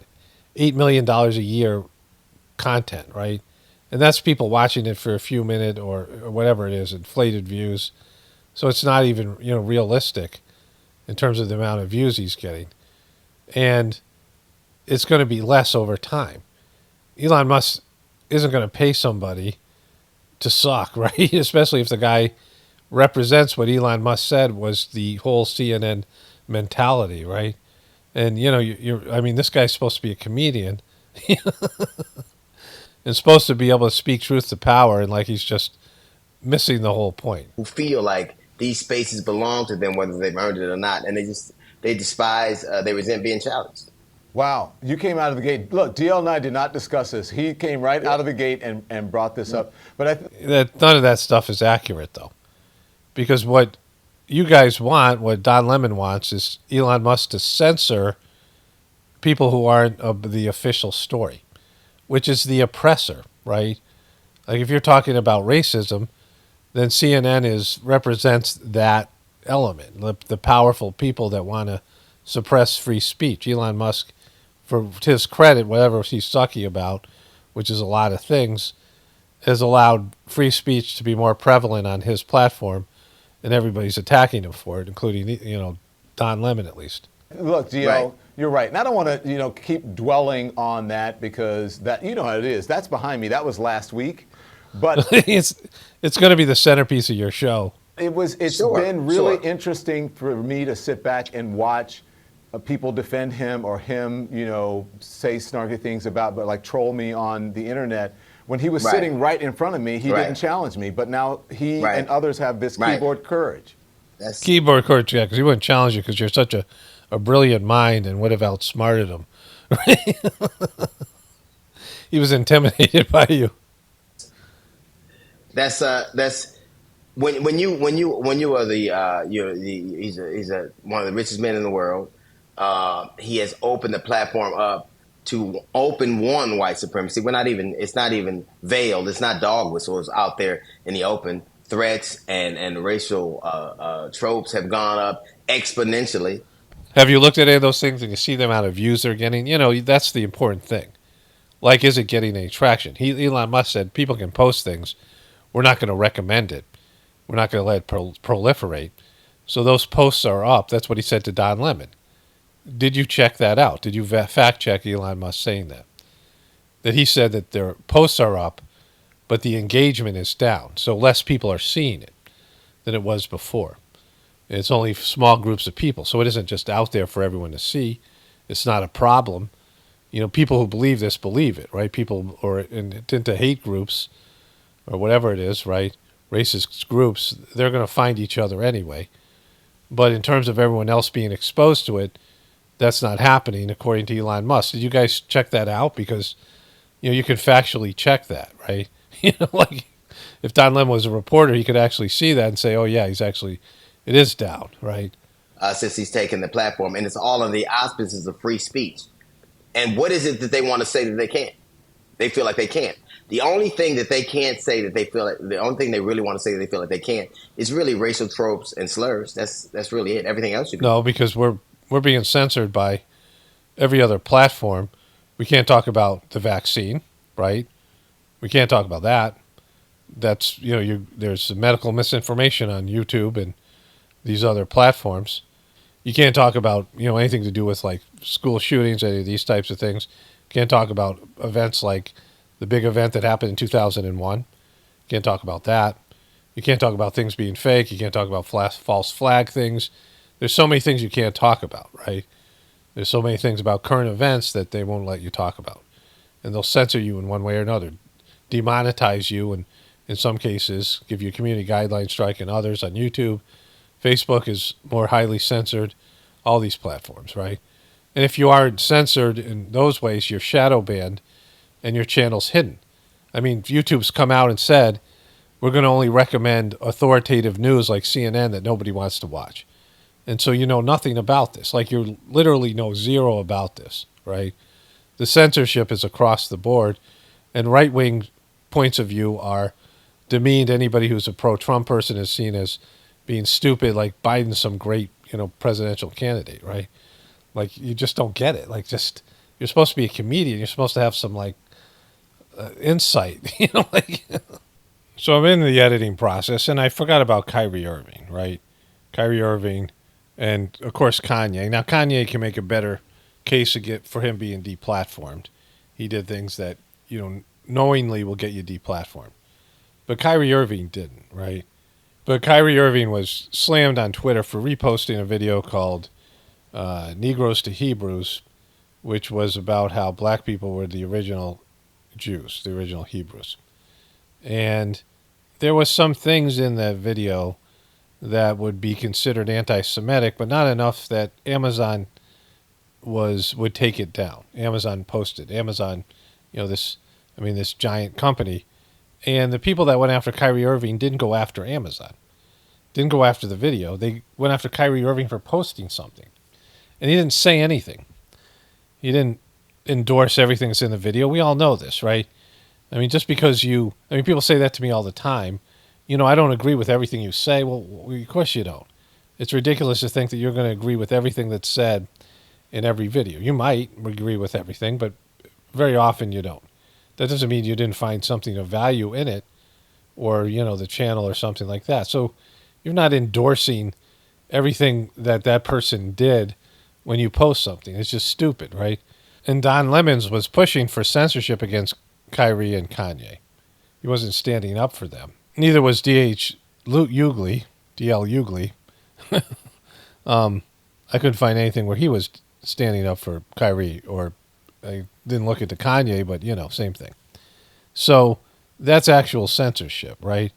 $8 million a year content, right? And that's people watching it for a few minutes or whatever it is, inflated views. So it's not even, realistic in terms of the amount of views he's getting. And it's going to be less over time. Elon Musk isn't going to pay somebody to suck, right? Especially if the guy represents what Elon Musk said was the whole CNN mentality, right? And, this guy's supposed to be a comedian and supposed to be able to speak truth to power, and he's just missing the whole point. Who feel like these spaces belong to them, whether they've earned it or not, and they despise, they resent being challenged. Wow, you came out of the gate. Look, DL and I did not discuss this. He came right out of the gate and brought this up. But none of that stuff is accurate, though, because what you guys want, what Don Lemon wants, is Elon Musk to censor people who aren't of the official story, which is the oppressor, right? Like, if you're talking about racism, then CNN represents that element, the powerful people that want to suppress free speech. Elon Musk, for his credit, whatever he's sucky about, which is a lot of things, has allowed free speech to be more prevalent on his platform, and everybody's attacking him for it, including, Don Lemon at least. Look, DL, right. You're right. And I don't want to, keep dwelling on that because that, how it is. That's behind me. That was last week. But it's going to be the centerpiece of your show. It's been really interesting for me to sit back and watch people defend him or him, say snarky things about, but like troll me on the internet. When he was sitting right in front of me, he didn't challenge me. But now he and others have this keyboard courage. That's keyboard courage, yeah, because he wouldn't challenge you because you're such a brilliant mind and would have outsmarted him. Right? He was intimidated by you. That's when you are he's one of the richest men in the world. He has opened the platform up to open one white supremacy. It's not even veiled. It's not dog whistles out there in the open. Threats and racial tropes have gone up exponentially. Have you looked at any of those things and you see the amount of views they're getting? That's the important thing. Like, is it getting any traction? Elon Musk said people can post things. We're not going to recommend it. We're not going to let it proliferate. So those posts are up. That's what he said to Don Lemon. Did you check that out? Did you fact check Elon Musk saying that? That he said that their posts are up, but the engagement is down. So less people are seeing it than it was before. And it's only small groups of people. So it isn't just out there for everyone to see. It's not a problem. People who believe this believe it, right? People or into hate groups or whatever it is, right? Racist groups, they're going to find each other anyway. But in terms of everyone else being exposed to it, that's not happening according to Elon Musk. Did you guys check that out? Because, you can factually check that, right? Like if Don Lemon was a reporter, he could actually see that and say, oh, yeah, it is down, right? since he's taken the platform, and it's all on the auspices of free speech. And what is it that they want to say that they can't? They feel like they can't. The only thing that they can't say that they feel like, the only thing they really want to say that they feel like they can't is really racial tropes and slurs. That's really it. Everything else you can. No, because we're being censored by every other platform. We can't talk about the vaccine, right? We can't talk about that. That's, there's medical misinformation on YouTube and these other platforms. You can't talk about, anything to do with like school shootings, any of these types of things. Can't talk about events like the big event that happened in 2001. Can't talk about that. You can't talk about things being fake. You can't talk about false flag things. There's so many things you can't talk about, right? There's so many things about current events that they won't let you talk about. And they'll censor you in one way or another, demonetize you, and in some cases give you a community guideline strike, and others on YouTube. Facebook is more highly censored, all these platforms, right? And if you aren't censored in those ways, you're shadow banned and your channel's hidden. I mean, YouTube's come out and said, we're going to only recommend authoritative news like CNN that nobody wants to watch. And so you know nothing about this. Like, you literally know zero about this, right? The censorship is across the board, and right-wing points of view are demeaned. Anybody who's a pro-Trump person is seen as being stupid, like Biden's some great, presidential candidate, right? Like, you just don't get it. Like, you're supposed to be a comedian. You're supposed to have some, insight, So I'm in the editing process, and I forgot about Kyrie Irving, right? Kyrie Irving, and, of course, Kanye. Now, Kanye can make a better case for him being deplatformed. He did things that, knowingly will get you deplatformed. But Kyrie Irving didn't, right? But Kyrie Irving was slammed on Twitter for reposting a video called Negroes to Hebrews, which was about how black people were the original Jews, the original Hebrews. And there was some things in that video that would be considered anti-Semitic, but not enough that Amazon would take it down. Amazon posted. Amazon, this giant company. And the people that went after Kyrie Irving didn't go after Amazon. Didn't go after the video. They went after Kyrie Irving for posting something. And he didn't say anything. He didn't endorse everything that's in the video. We all know this, right? I mean, just because people say that to me all the time. I don't agree with everything you say. Well, of course you don't. It's ridiculous to think that you're going to agree with everything that's said in every video. You might agree with everything, but very often you don't. That doesn't mean you didn't find something of value in it, or, the channel or something like that. So you're not endorsing everything that person did when you post something. It's just stupid, right? And Don Lemons was pushing for censorship against Kyrie and Kanye. He wasn't standing up for them. Neither was D.L. Hughley. I couldn't find anything where he was standing up for Kyrie, or I didn't look at the Kanye, but, same thing. So that's actual censorship, right?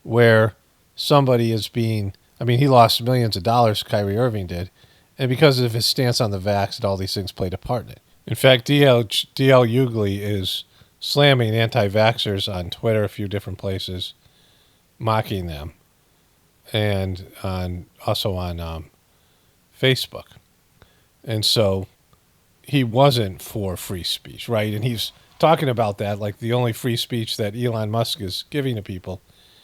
Where somebody is being, he lost millions of dollars, Kyrie Irving did, and because of his stance on the vax and all these things played a part in it. In fact, D.L. Hughley is slamming anti-vaxxers on Twitter, a few different places, mocking them, and also on Facebook. And so he wasn't for free speech, right? And he's talking about that like the only free speech that Elon Musk is giving to people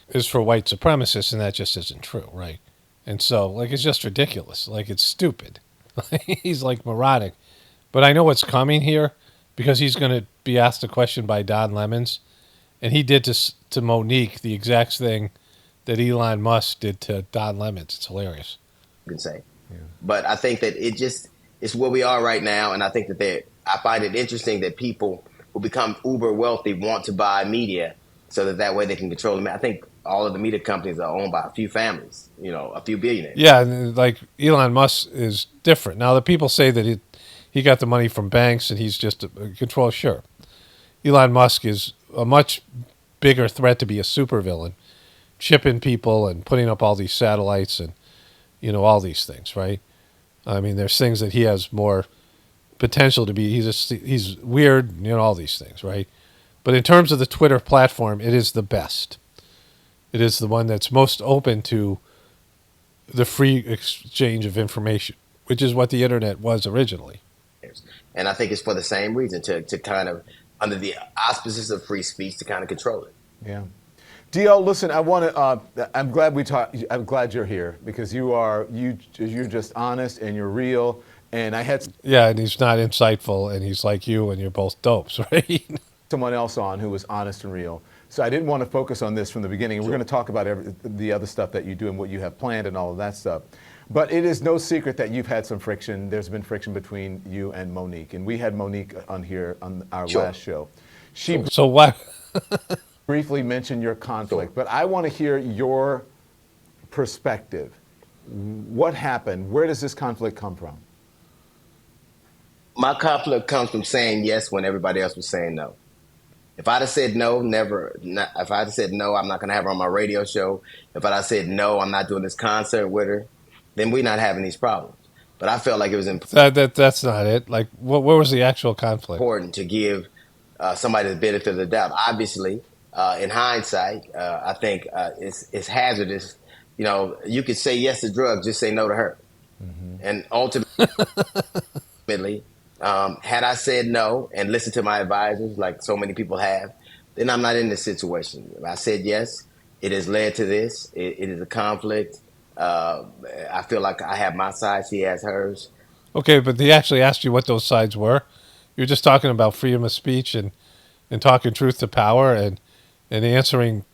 is for white supremacists, and that just isn't true, right? And so, it's just ridiculous. It's stupid. He's moronic. But I know what's coming here, because he's going to be asked a question by Don Lemons, and he did to Monique the exact thing that Elon Musk did to Don Lemons. It's hilarious. You can say. Yeah. But I think that it's where we are right now, and I think that I find it interesting that people who become uber wealthy want to buy media so that way they can control them. I think all of the media companies are owned by a few families, a few billionaires. Yeah, and Elon Musk is different. Now, the people say that he got the money from banks and he's just a control. Sure. Elon Musk is a much bigger threat to be a supervillain, chipping people and putting up all these satellites and, all these things, right? There's things that he has more potential to be. He's weird, all these things, right? But in terms of the Twitter platform, it is the best. It is the one that's most open to the free exchange of information, which is what the internet was originally. And I think it's for the same reason, to kind of, under the auspices of free speech, to kind of control it. Yeah. DL, listen, I want to. I'm glad we talked. I'm glad you're here because you're just honest and you're real. And I had Yeah, and he's not insightful, and he's like you, and you're both dopes, right? someone else on who was honest and real. So I didn't want to focus on this from the beginning. We're going to talk about the other stuff that you do and what you have planned and all of that stuff. But it is no secret that you've had some friction. There's been friction between you and Monique, and we had Monique on here on our last show. She So what? briefly mentioned your conflict, but I want to hear your perspective. What happened? Where does this conflict come from? My conflict comes from saying yes when everybody else was saying no. If I'd have said no, if I'd have said no, I'm not going to have her on my radio show. If I'd have said no, I'm not doing this concert with her, then we're not having these problems. But I felt like it was That's not it. Like, where was the actual conflict? important to give somebody the benefit of the doubt. Obviously, in hindsight, I think it's hazardous. You know, you could say yes to drugs, just say no to her. And ultimately, had I said no and listened to my advisors, like so many people have, then I'm not in this situation. If I said yes, it has led to this. It is a conflict. I feel like I have my side, she has hers. Okay, but he actually asked you what those sides were. You're just talking about freedom of speech and talking truth to power and answering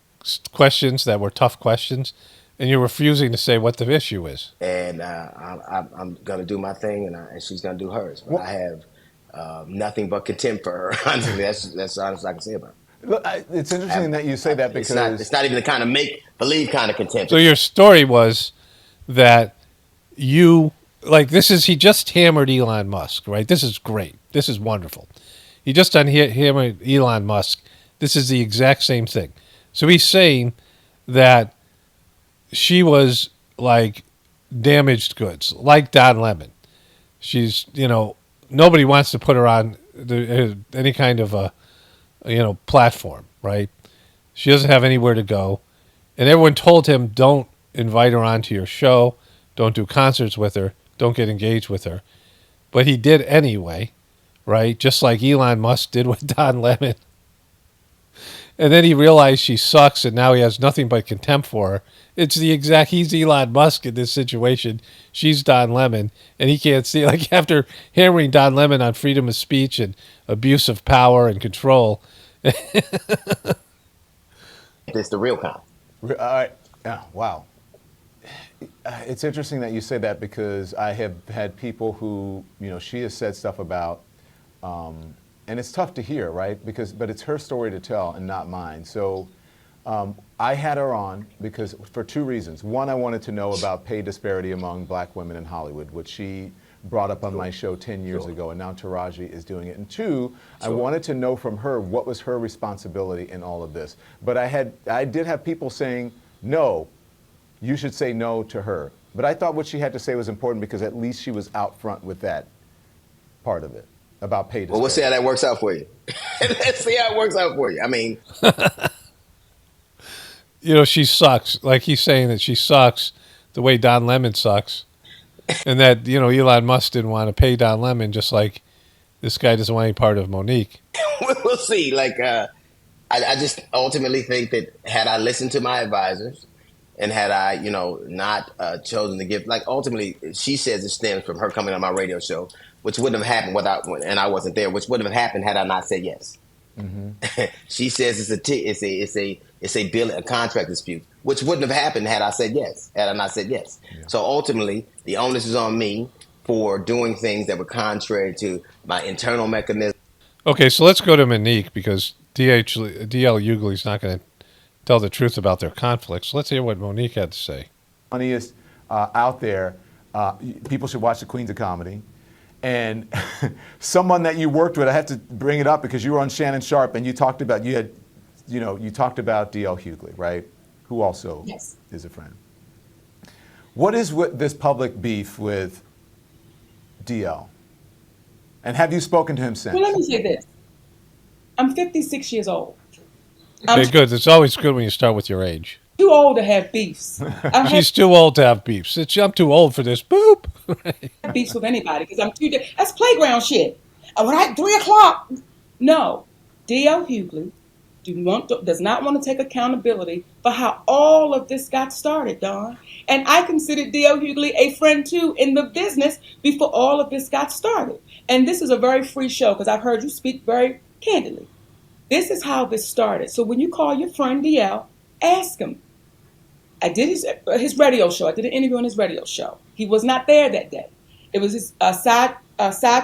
questions that were tough questions, and you're refusing to say what the issue is. And I'm going to do my thing, and she's going to do hers. But I have nothing but contempt for her. Honestly, that's honest I can say about it. Look, it's interesting that you say that because it's not even the kind of make-believe kind of contempt. So your story was that he just hammered Elon Musk, right? This is great. This is wonderful. He just hammered Elon Musk. This is the exact same thing. So he's saying that she was like damaged goods, like Don Lemon. She's, nobody wants to put her on any kind of a, platform, right? She doesn't have anywhere to go. And everyone told him, don't invite her onto your show. Don't do concerts with her. Don't get engaged with her. But he did anyway, right? Just like Elon Musk did with Don Lemon. And then he realized she sucks, and now he has nothing but contempt for her. He's Elon Musk in this situation. She's Don Lemon, and he can't see, like, after hammering Don Lemon on freedom of speech and abuse of power and control. It's the real kind. Wow. It's interesting that you say that because I have had people who, she has said stuff about, and it's tough to hear, right? But it's her story to tell and not mine. So I had her on because for two reasons. One, I wanted to know about pay disparity among black women in Hollywood, which she brought up on my show 10 years ago, and now Taraji is doing it. And two, I wanted to know from her what was her responsibility in all of this. But I did have people saying, no, you should say no to her. But I thought what she had to say was important because at least she was out front with that part of it about pay disparity. Well, we'll see how that works out for you. Let's see how it works out for you. I mean, she sucks. Like he's saying that she sucks the way Don Lemon sucks. And that, Elon Musk didn't want to pay Don Lemon, just like this guy doesn't want any part of Monique. We'll see. Like, I just ultimately think that had I listened to my advisors and had I, not chosen to give, like, ultimately, she says it stems from her coming on my radio show, which wouldn't have happened and I wasn't there, which wouldn't have happened had I not said yes. Mm-hmm. She says it's a contract dispute, which wouldn't have happened had I not said yes. Yeah. So ultimately, the onus is on me for doing things that were contrary to my internal mechanism. Okay, so let's go to Monique because DL Hughley's not going to tell the truth about their conflicts. Let's hear what Monique had to say. Funniest out there, people should watch the Queens of Comedy. And someone that you worked with, I have to bring it up because you were on Shannon Sharp and you talked about DL Hughley, right? Who also is a friend. What is this public beef with DL? And have you spoken to him since? Well, let me say this. I'm 56 years old. Okay, good. It's always good when you start with your age. Too old to have beefs. She's too old to have beefs. I'm too old for this. Boop. Have beefs with anybody because I'm too. That's playground shit. When I 3 o'clock, no. D.L. Hughley does not want to take accountability for how all of this got started, Don. And I considered D.L. Hughley a friend too in the business before all of this got started. And this is a very free show because I've heard you speak very candidly. This is how this started. So when you call your friend D.L., ask him. I did his radio show. I did an interview on his radio show. He was not there that day. It was his side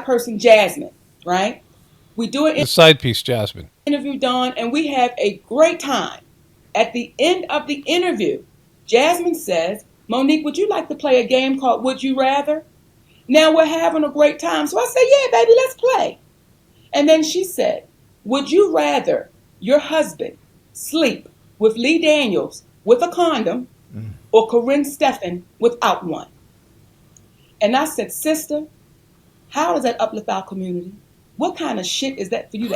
person, Jasmine, right? We do it. The side piece, Jasmine. Interview, Dawn, and we have a great time. At the end of the interview, Jasmine says, Monique, would you like to play a game called Would You Rather? Now we're having a great time. So I said, yeah, baby, let's play. And then she said, would you rather your husband sleep with Lee Daniels with a condom or Corinne Steffen without one? And I said, sister, how does that uplift our community? What kind of shit is that for you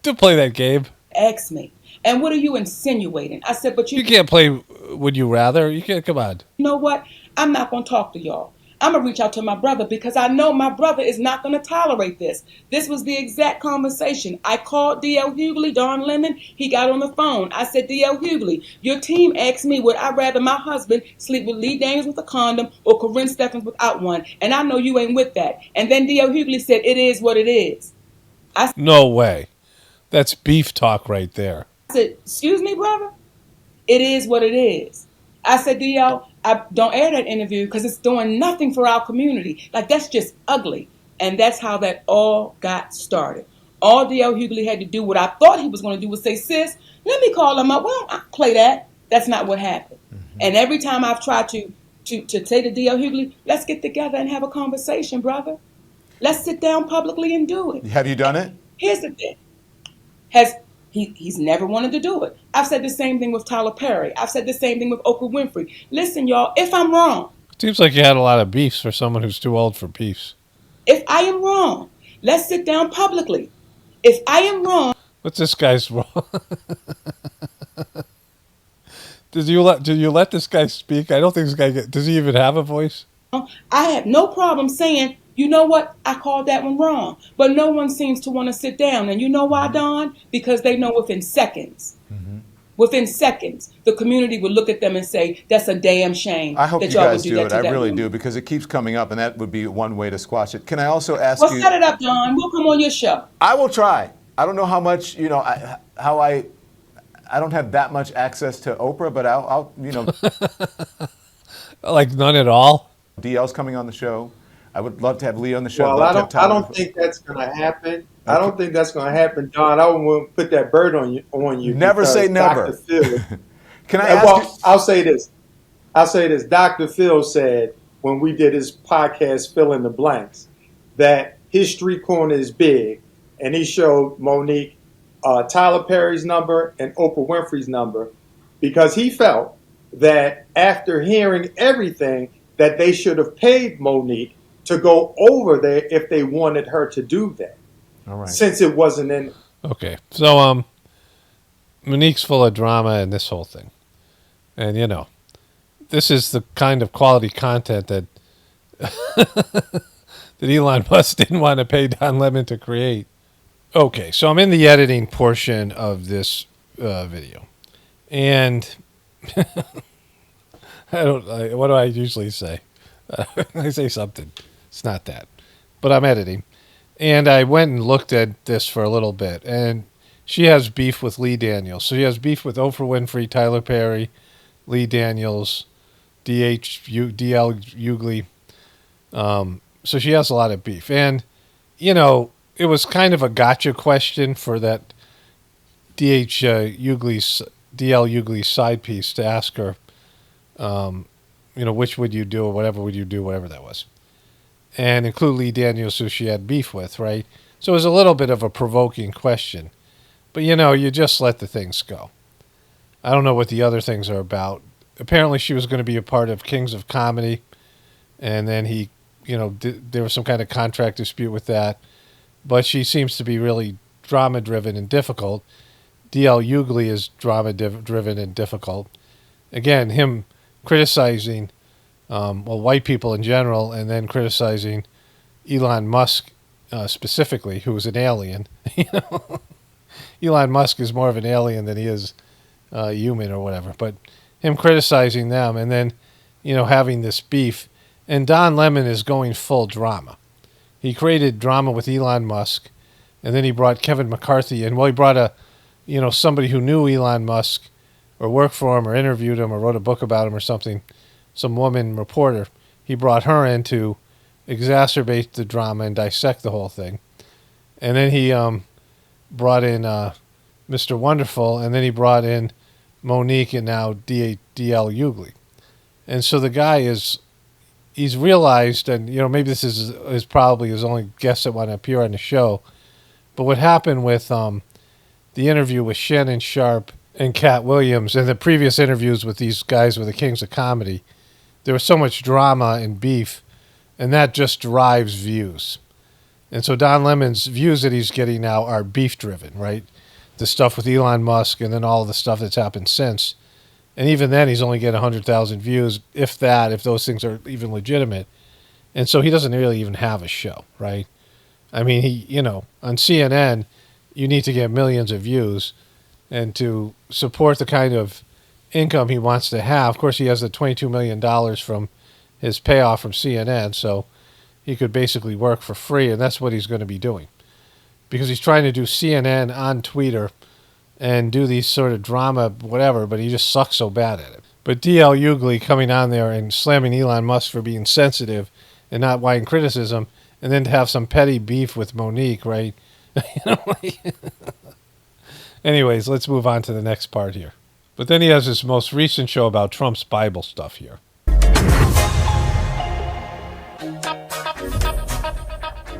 to play that game? Ask me. And what are you insinuating? I said, but you can't play Would You Rather. You can't. Come on. You know what? I'm not going to talk to y'all. I'm going to reach out to my brother because I know my brother is not going to tolerate this. This was the exact conversation. I called D.L. Hughley, Don Lemon. He got on the phone. I said, D.L. Hughley, your team asked me, would I rather my husband sleep with Lee Daniels with a condom or Corinne Steffens without one? And I know you ain't with that. And then D.L. Hughley said, it is what it is. No way. That's beef talk right there. I said, excuse me, brother? It is what it is. I said, D.L., I don't air that interview because it's doing nothing for our community. Like, that's just ugly. And that's how that all got started. All D.L. Hughley had to do, what I thought he was going to do, was say, sis, let me call him up. Well, I'll play that. That's not what happened. Mm-hmm. And every time I've tried to say to D.L. Hughley, let's get together and have a conversation, brother. Let's sit down publicly and do it. Have you done it? Here's the thing. He's never wanted to do it. I've said the same thing with Tyler Perry. I've said the same thing with Oprah Winfrey. Listen, y'all, if I'm wrong. It seems like you had a lot of beefs for someone who's too old for beefs. If I am wrong, let's sit down publicly. If I am wrong. What's this guy's wrong? Did you let this guy speak? I don't think this guy does he even have a voice? I have no problem saying, you know what, I called that one wrong. But no one seems to want to sit down. And you know why, Don? Because they know within seconds. Mm-hmm. Within seconds, the community would look at them and say, that's a damn shame. I hope that you y'all guys would do do that it. to I really woman. do, because it keeps coming up, and that would be one way to squash it. Can I also ask you? Well, set it up, Don. We'll come on your show. I will try. I don't know how much, I don't have that much access to Oprah, but I'll Like none at all? DL's coming on the show. I would love to have Lee on the show. Well, I don't think that's going to happen. Okay. I don't think that's going to happen, Don. I won't put that bird on you. Never say never. Dr. Phil, Can I ask you? I'll say this. Dr. Phil said when we did his podcast, Fill in the Blanks, that his street corner is big, and he showed Monique Tyler Perry's number and Oprah Winfrey's number because he felt that after hearing everything that they should have paid Monique to go over there if they wanted her to do that. All right. Since it wasn't in. Okay. So Monique's full of drama in this whole thing. And this is the kind of quality content that that Elon Musk didn't want to pay Don Lemon to create. Okay, so I'm in the editing portion of this video. And what do I usually say? I say something. It's not that. But I'm editing. And I went and looked at this for a little bit. And she has beef with Lee Daniels. So she has beef with Oprah Winfrey, Tyler Perry, Lee Daniels, D.L. Hughley. So she has a lot of beef. And, it was kind of a gotcha question for that D.L. Hughley's side piece to ask her, which would you do or whatever would you do, whatever that was. And include Lee Daniels, who she had beef with, right? So it was a little bit of a provoking question. But, you just let the things go. I don't know what the other things are about. Apparently she was going to be a part of Kings of Comedy. And then he, there was some kind of contract dispute with that. But she seems to be really drama-driven and difficult. D.L. Hughley is drama-driven and difficult. Again, him criticizing, white people in general, and then criticizing Elon Musk specifically, who is an alien. Elon Musk is more of an alien than he is human or whatever. But him criticizing them and then, having this beef. And Don Lemon is going full drama. He created drama with Elon Musk, and then he brought Kevin McCarthy in. Well, he brought somebody who knew Elon Musk or worked for him or interviewed him or wrote a book about him or something, some woman reporter. He brought her in to exacerbate the drama and dissect the whole thing. And then he brought in Mr. Wonderful, and then he brought in Monique and now D.L. Hughley. And so the guy he's realized, and maybe this is probably his only guest that want to appear on the show, but what happened with the interview with Shannon Sharp and Cat Williams and the previous interviews with these guys with the Kings of Comedy, there was so much drama and beef, and that just drives views. And so Don Lemon's views that he's getting now are beef-driven, right? The stuff with Elon Musk and then all the stuff that's happened since. And even then, he's only getting 100,000 views, if those things are even legitimate. And so he doesn't really even have a show, right? I mean, he, on CNN, you need to get millions of views. And to support the kind of income he wants to have, of course, he has the $22 million from his payoff from CNN, so he could basically work for free, and that's what he's going to be doing. Because he's trying to do CNN on Twitter and do these sort of drama, whatever, but he just sucks so bad at it. But D.L. Hughley coming on there and slamming Elon Musk for being sensitive and not wanting criticism, and then to have some petty beef with Monique, right? Anyways, let's move on to the next part here. But then he has his most recent show about Trump's Bible stuff here.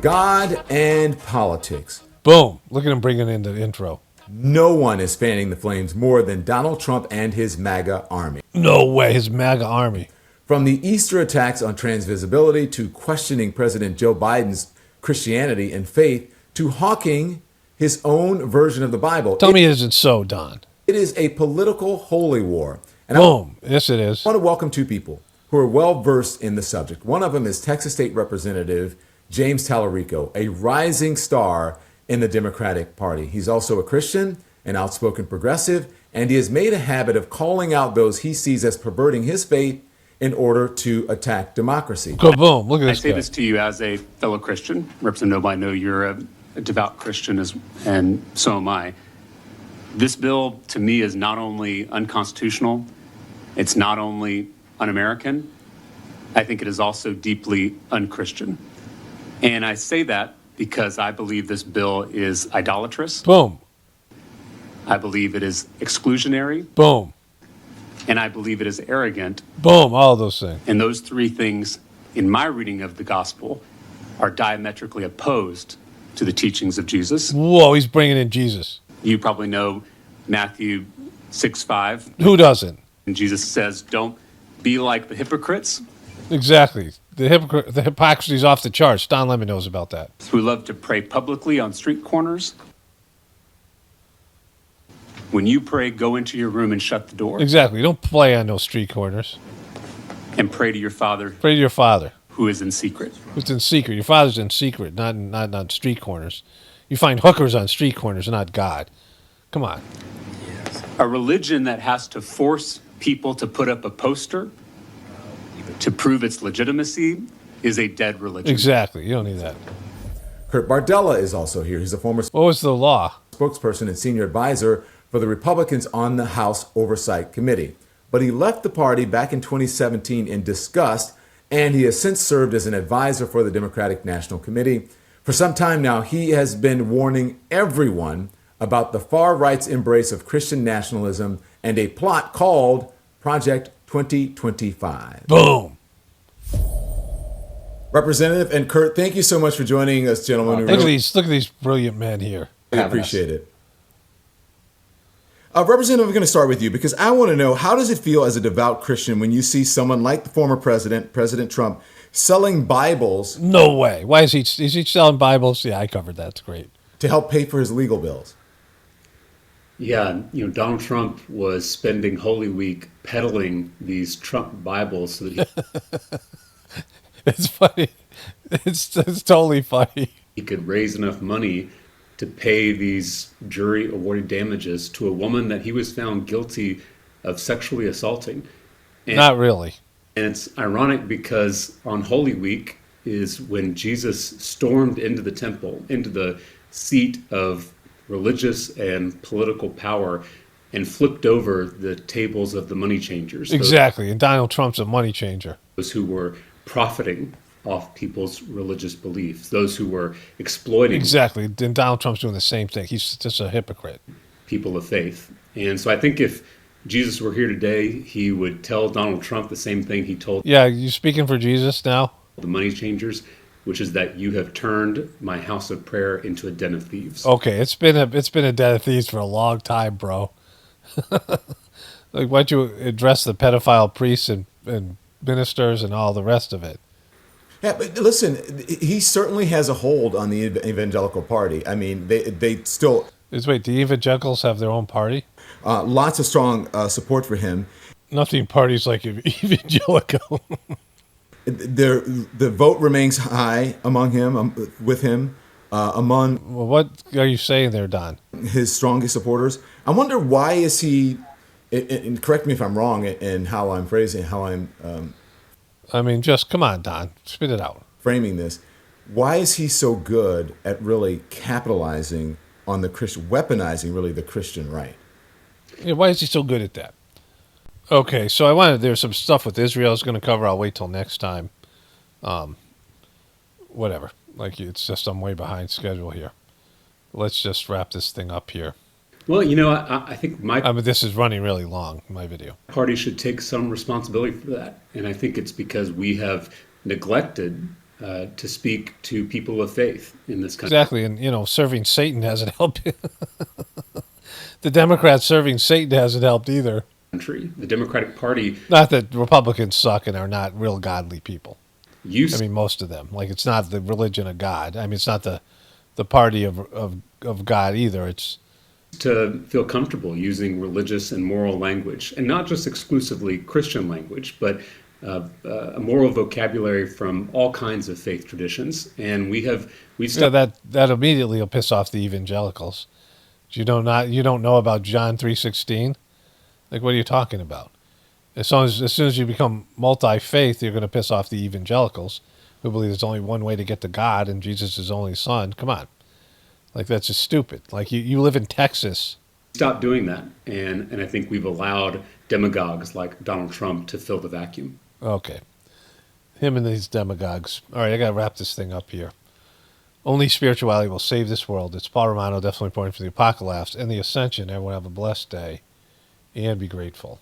God and politics. Boom. Look at him bringing in the intro. No one is fanning the flames more than Donald Trump and his MAGA army. No way, his MAGA army. From the Easter attacks on transvisibility to questioning President Joe Biden's Christianity and faith to hawking his own version of the Bible. Tell me, is it so, Don? It is a political holy war. And boom. Yes, it is. I want to welcome two people who are well versed in the subject. One of them is Texas State Representative James Tallarico, a rising star in the Democratic Party. He's also a Christian, an outspoken progressive, and he has made a habit of calling out those he sees as perverting his faith in order to attack democracy. Go boom. Look at this I say this to you as a fellow Christian. Representative, I know you're a devout Christian, and so am I. This bill, to me, is not only unconstitutional, it's not only un-American, I think it is also deeply unchristian. And I say that because I believe this bill is idolatrous. Boom. I believe it is exclusionary. Boom. And I believe it is arrogant. Boom, all those things. And those three things, in my reading of the gospel, are diametrically opposed to the teachings of Jesus. Whoa, he's bringing in Jesus. You probably know Matthew 6:5. Who doesn't? And Jesus says, don't be like the hypocrites. Exactly. The hypocrisy's off the charts. Don Lemon knows about that. Who love to pray publicly on street corners. When you pray, go into your room and shut the door. Exactly. Don't play on those street corners. And pray to your Father. Pray to your Father. Who is in secret. Who's in secret. Your Father's in secret, not on street corners. You find hookers on street corners, not God. Come on. A religion that has to force people to put up a poster to prove its legitimacy is a dead religion. Exactly. You don't need that. Kurt Bardella is also here. He's a former what was the law? Spokesperson and senior advisor for the Republicans on the House Oversight Committee. But he left the party back in 2017 in disgust, and he has since served as an advisor for the Democratic National Committee. For some time now, he has been warning everyone about the far right's embrace of Christian nationalism and a plot called Project 2025. Boom. Representative and Kurt, thank you so much for joining us, gentlemen. Look at these brilliant men here. I appreciate it. Representative, I'm going to start with you because I want to know, how does it feel as a devout Christian when you see someone like the former president, President Trump, selling Bibles? No way. Why is he selling Bibles? Yeah, I covered that. It's great. To help pay for his legal bills. Yeah, Donald Trump was spending Holy Week peddling these Trump Bibles so that It's funny. It's totally funny. he could raise enough money to pay these jury awarded damages to a woman that he was found guilty of sexually assaulting. Not really. And it's ironic because on Holy Week is when Jesus stormed into the temple, into the seat of religious and political power, and flipped over the tables of the money changers. Exactly. And Donald Trump's a money changer. Those who were profiting off people's religious beliefs, those who were exploiting. Exactly. And Donald Trump's doing the same thing. He's just a hypocrite. People of faith. And so I think if Jesus were here today, he would tell Donald Trump the same thing he told Yeah, you speaking for Jesus now? the money changers, which is that you have turned my house of prayer into a den of thieves. Okay, it's been a den of thieves for a long time, bro. Like, why don't you address the pedophile priests and ministers and all the rest of it? Yeah, but listen, he certainly has a hold on the evangelical party. I mean, they still. Wait, the evangelicals have their own party? Lots of strong support for him. Nothing parties like evangelical. The vote remains high among him, with him, among. Well, what are you saying there, Don? His strongest supporters. I wonder why is he, and correct me if I'm wrong in how I'm phrasing, how I'm. I mean, just come on, Don, spit it out. Framing this, why is he so good at really capitalizing on the Christian, weaponizing really the Christian right? Yeah, why is he so good at that? Okay, so there's some stuff with Israel I was going to cover. I'll wait till next time. Whatever. Like, it's just I'm way behind schedule here. Let's just wrap this thing up here. Well, I think I mean, this is running really long, my video. party should take some responsibility for that. And I think it's because we have neglected to speak to people of faith in this country. Exactly, and, serving Satan hasn't helped. The Democrats serving Satan hasn't helped either. The Democratic Party. Not that Republicans suck and are not real godly people. I mean, most of them. Like, it's not the religion of God. I mean, it's not the party of God either. It's to feel comfortable using religious and moral language, and not just exclusively Christian language, but a moral vocabulary from all kinds of faith traditions. And that immediately will piss off the evangelicals. You don't know about John 3:16? Like, what are you talking about? As soon as you become multi-faith, you're going to piss off the evangelicals who believe there's only one way to get to God and Jesus is his only son. Come on. Like, that's just stupid. Like, you live in Texas. Stop doing that. And I think we've allowed demagogues like Donald Trump to fill the vacuum. Okay. Him and these demagogues. All right, I got to wrap this thing up here. Only spirituality will save this world. It's Paul Romano, definitely pointing for the Apocalypse and the Ascension. Everyone have a blessed day and be grateful.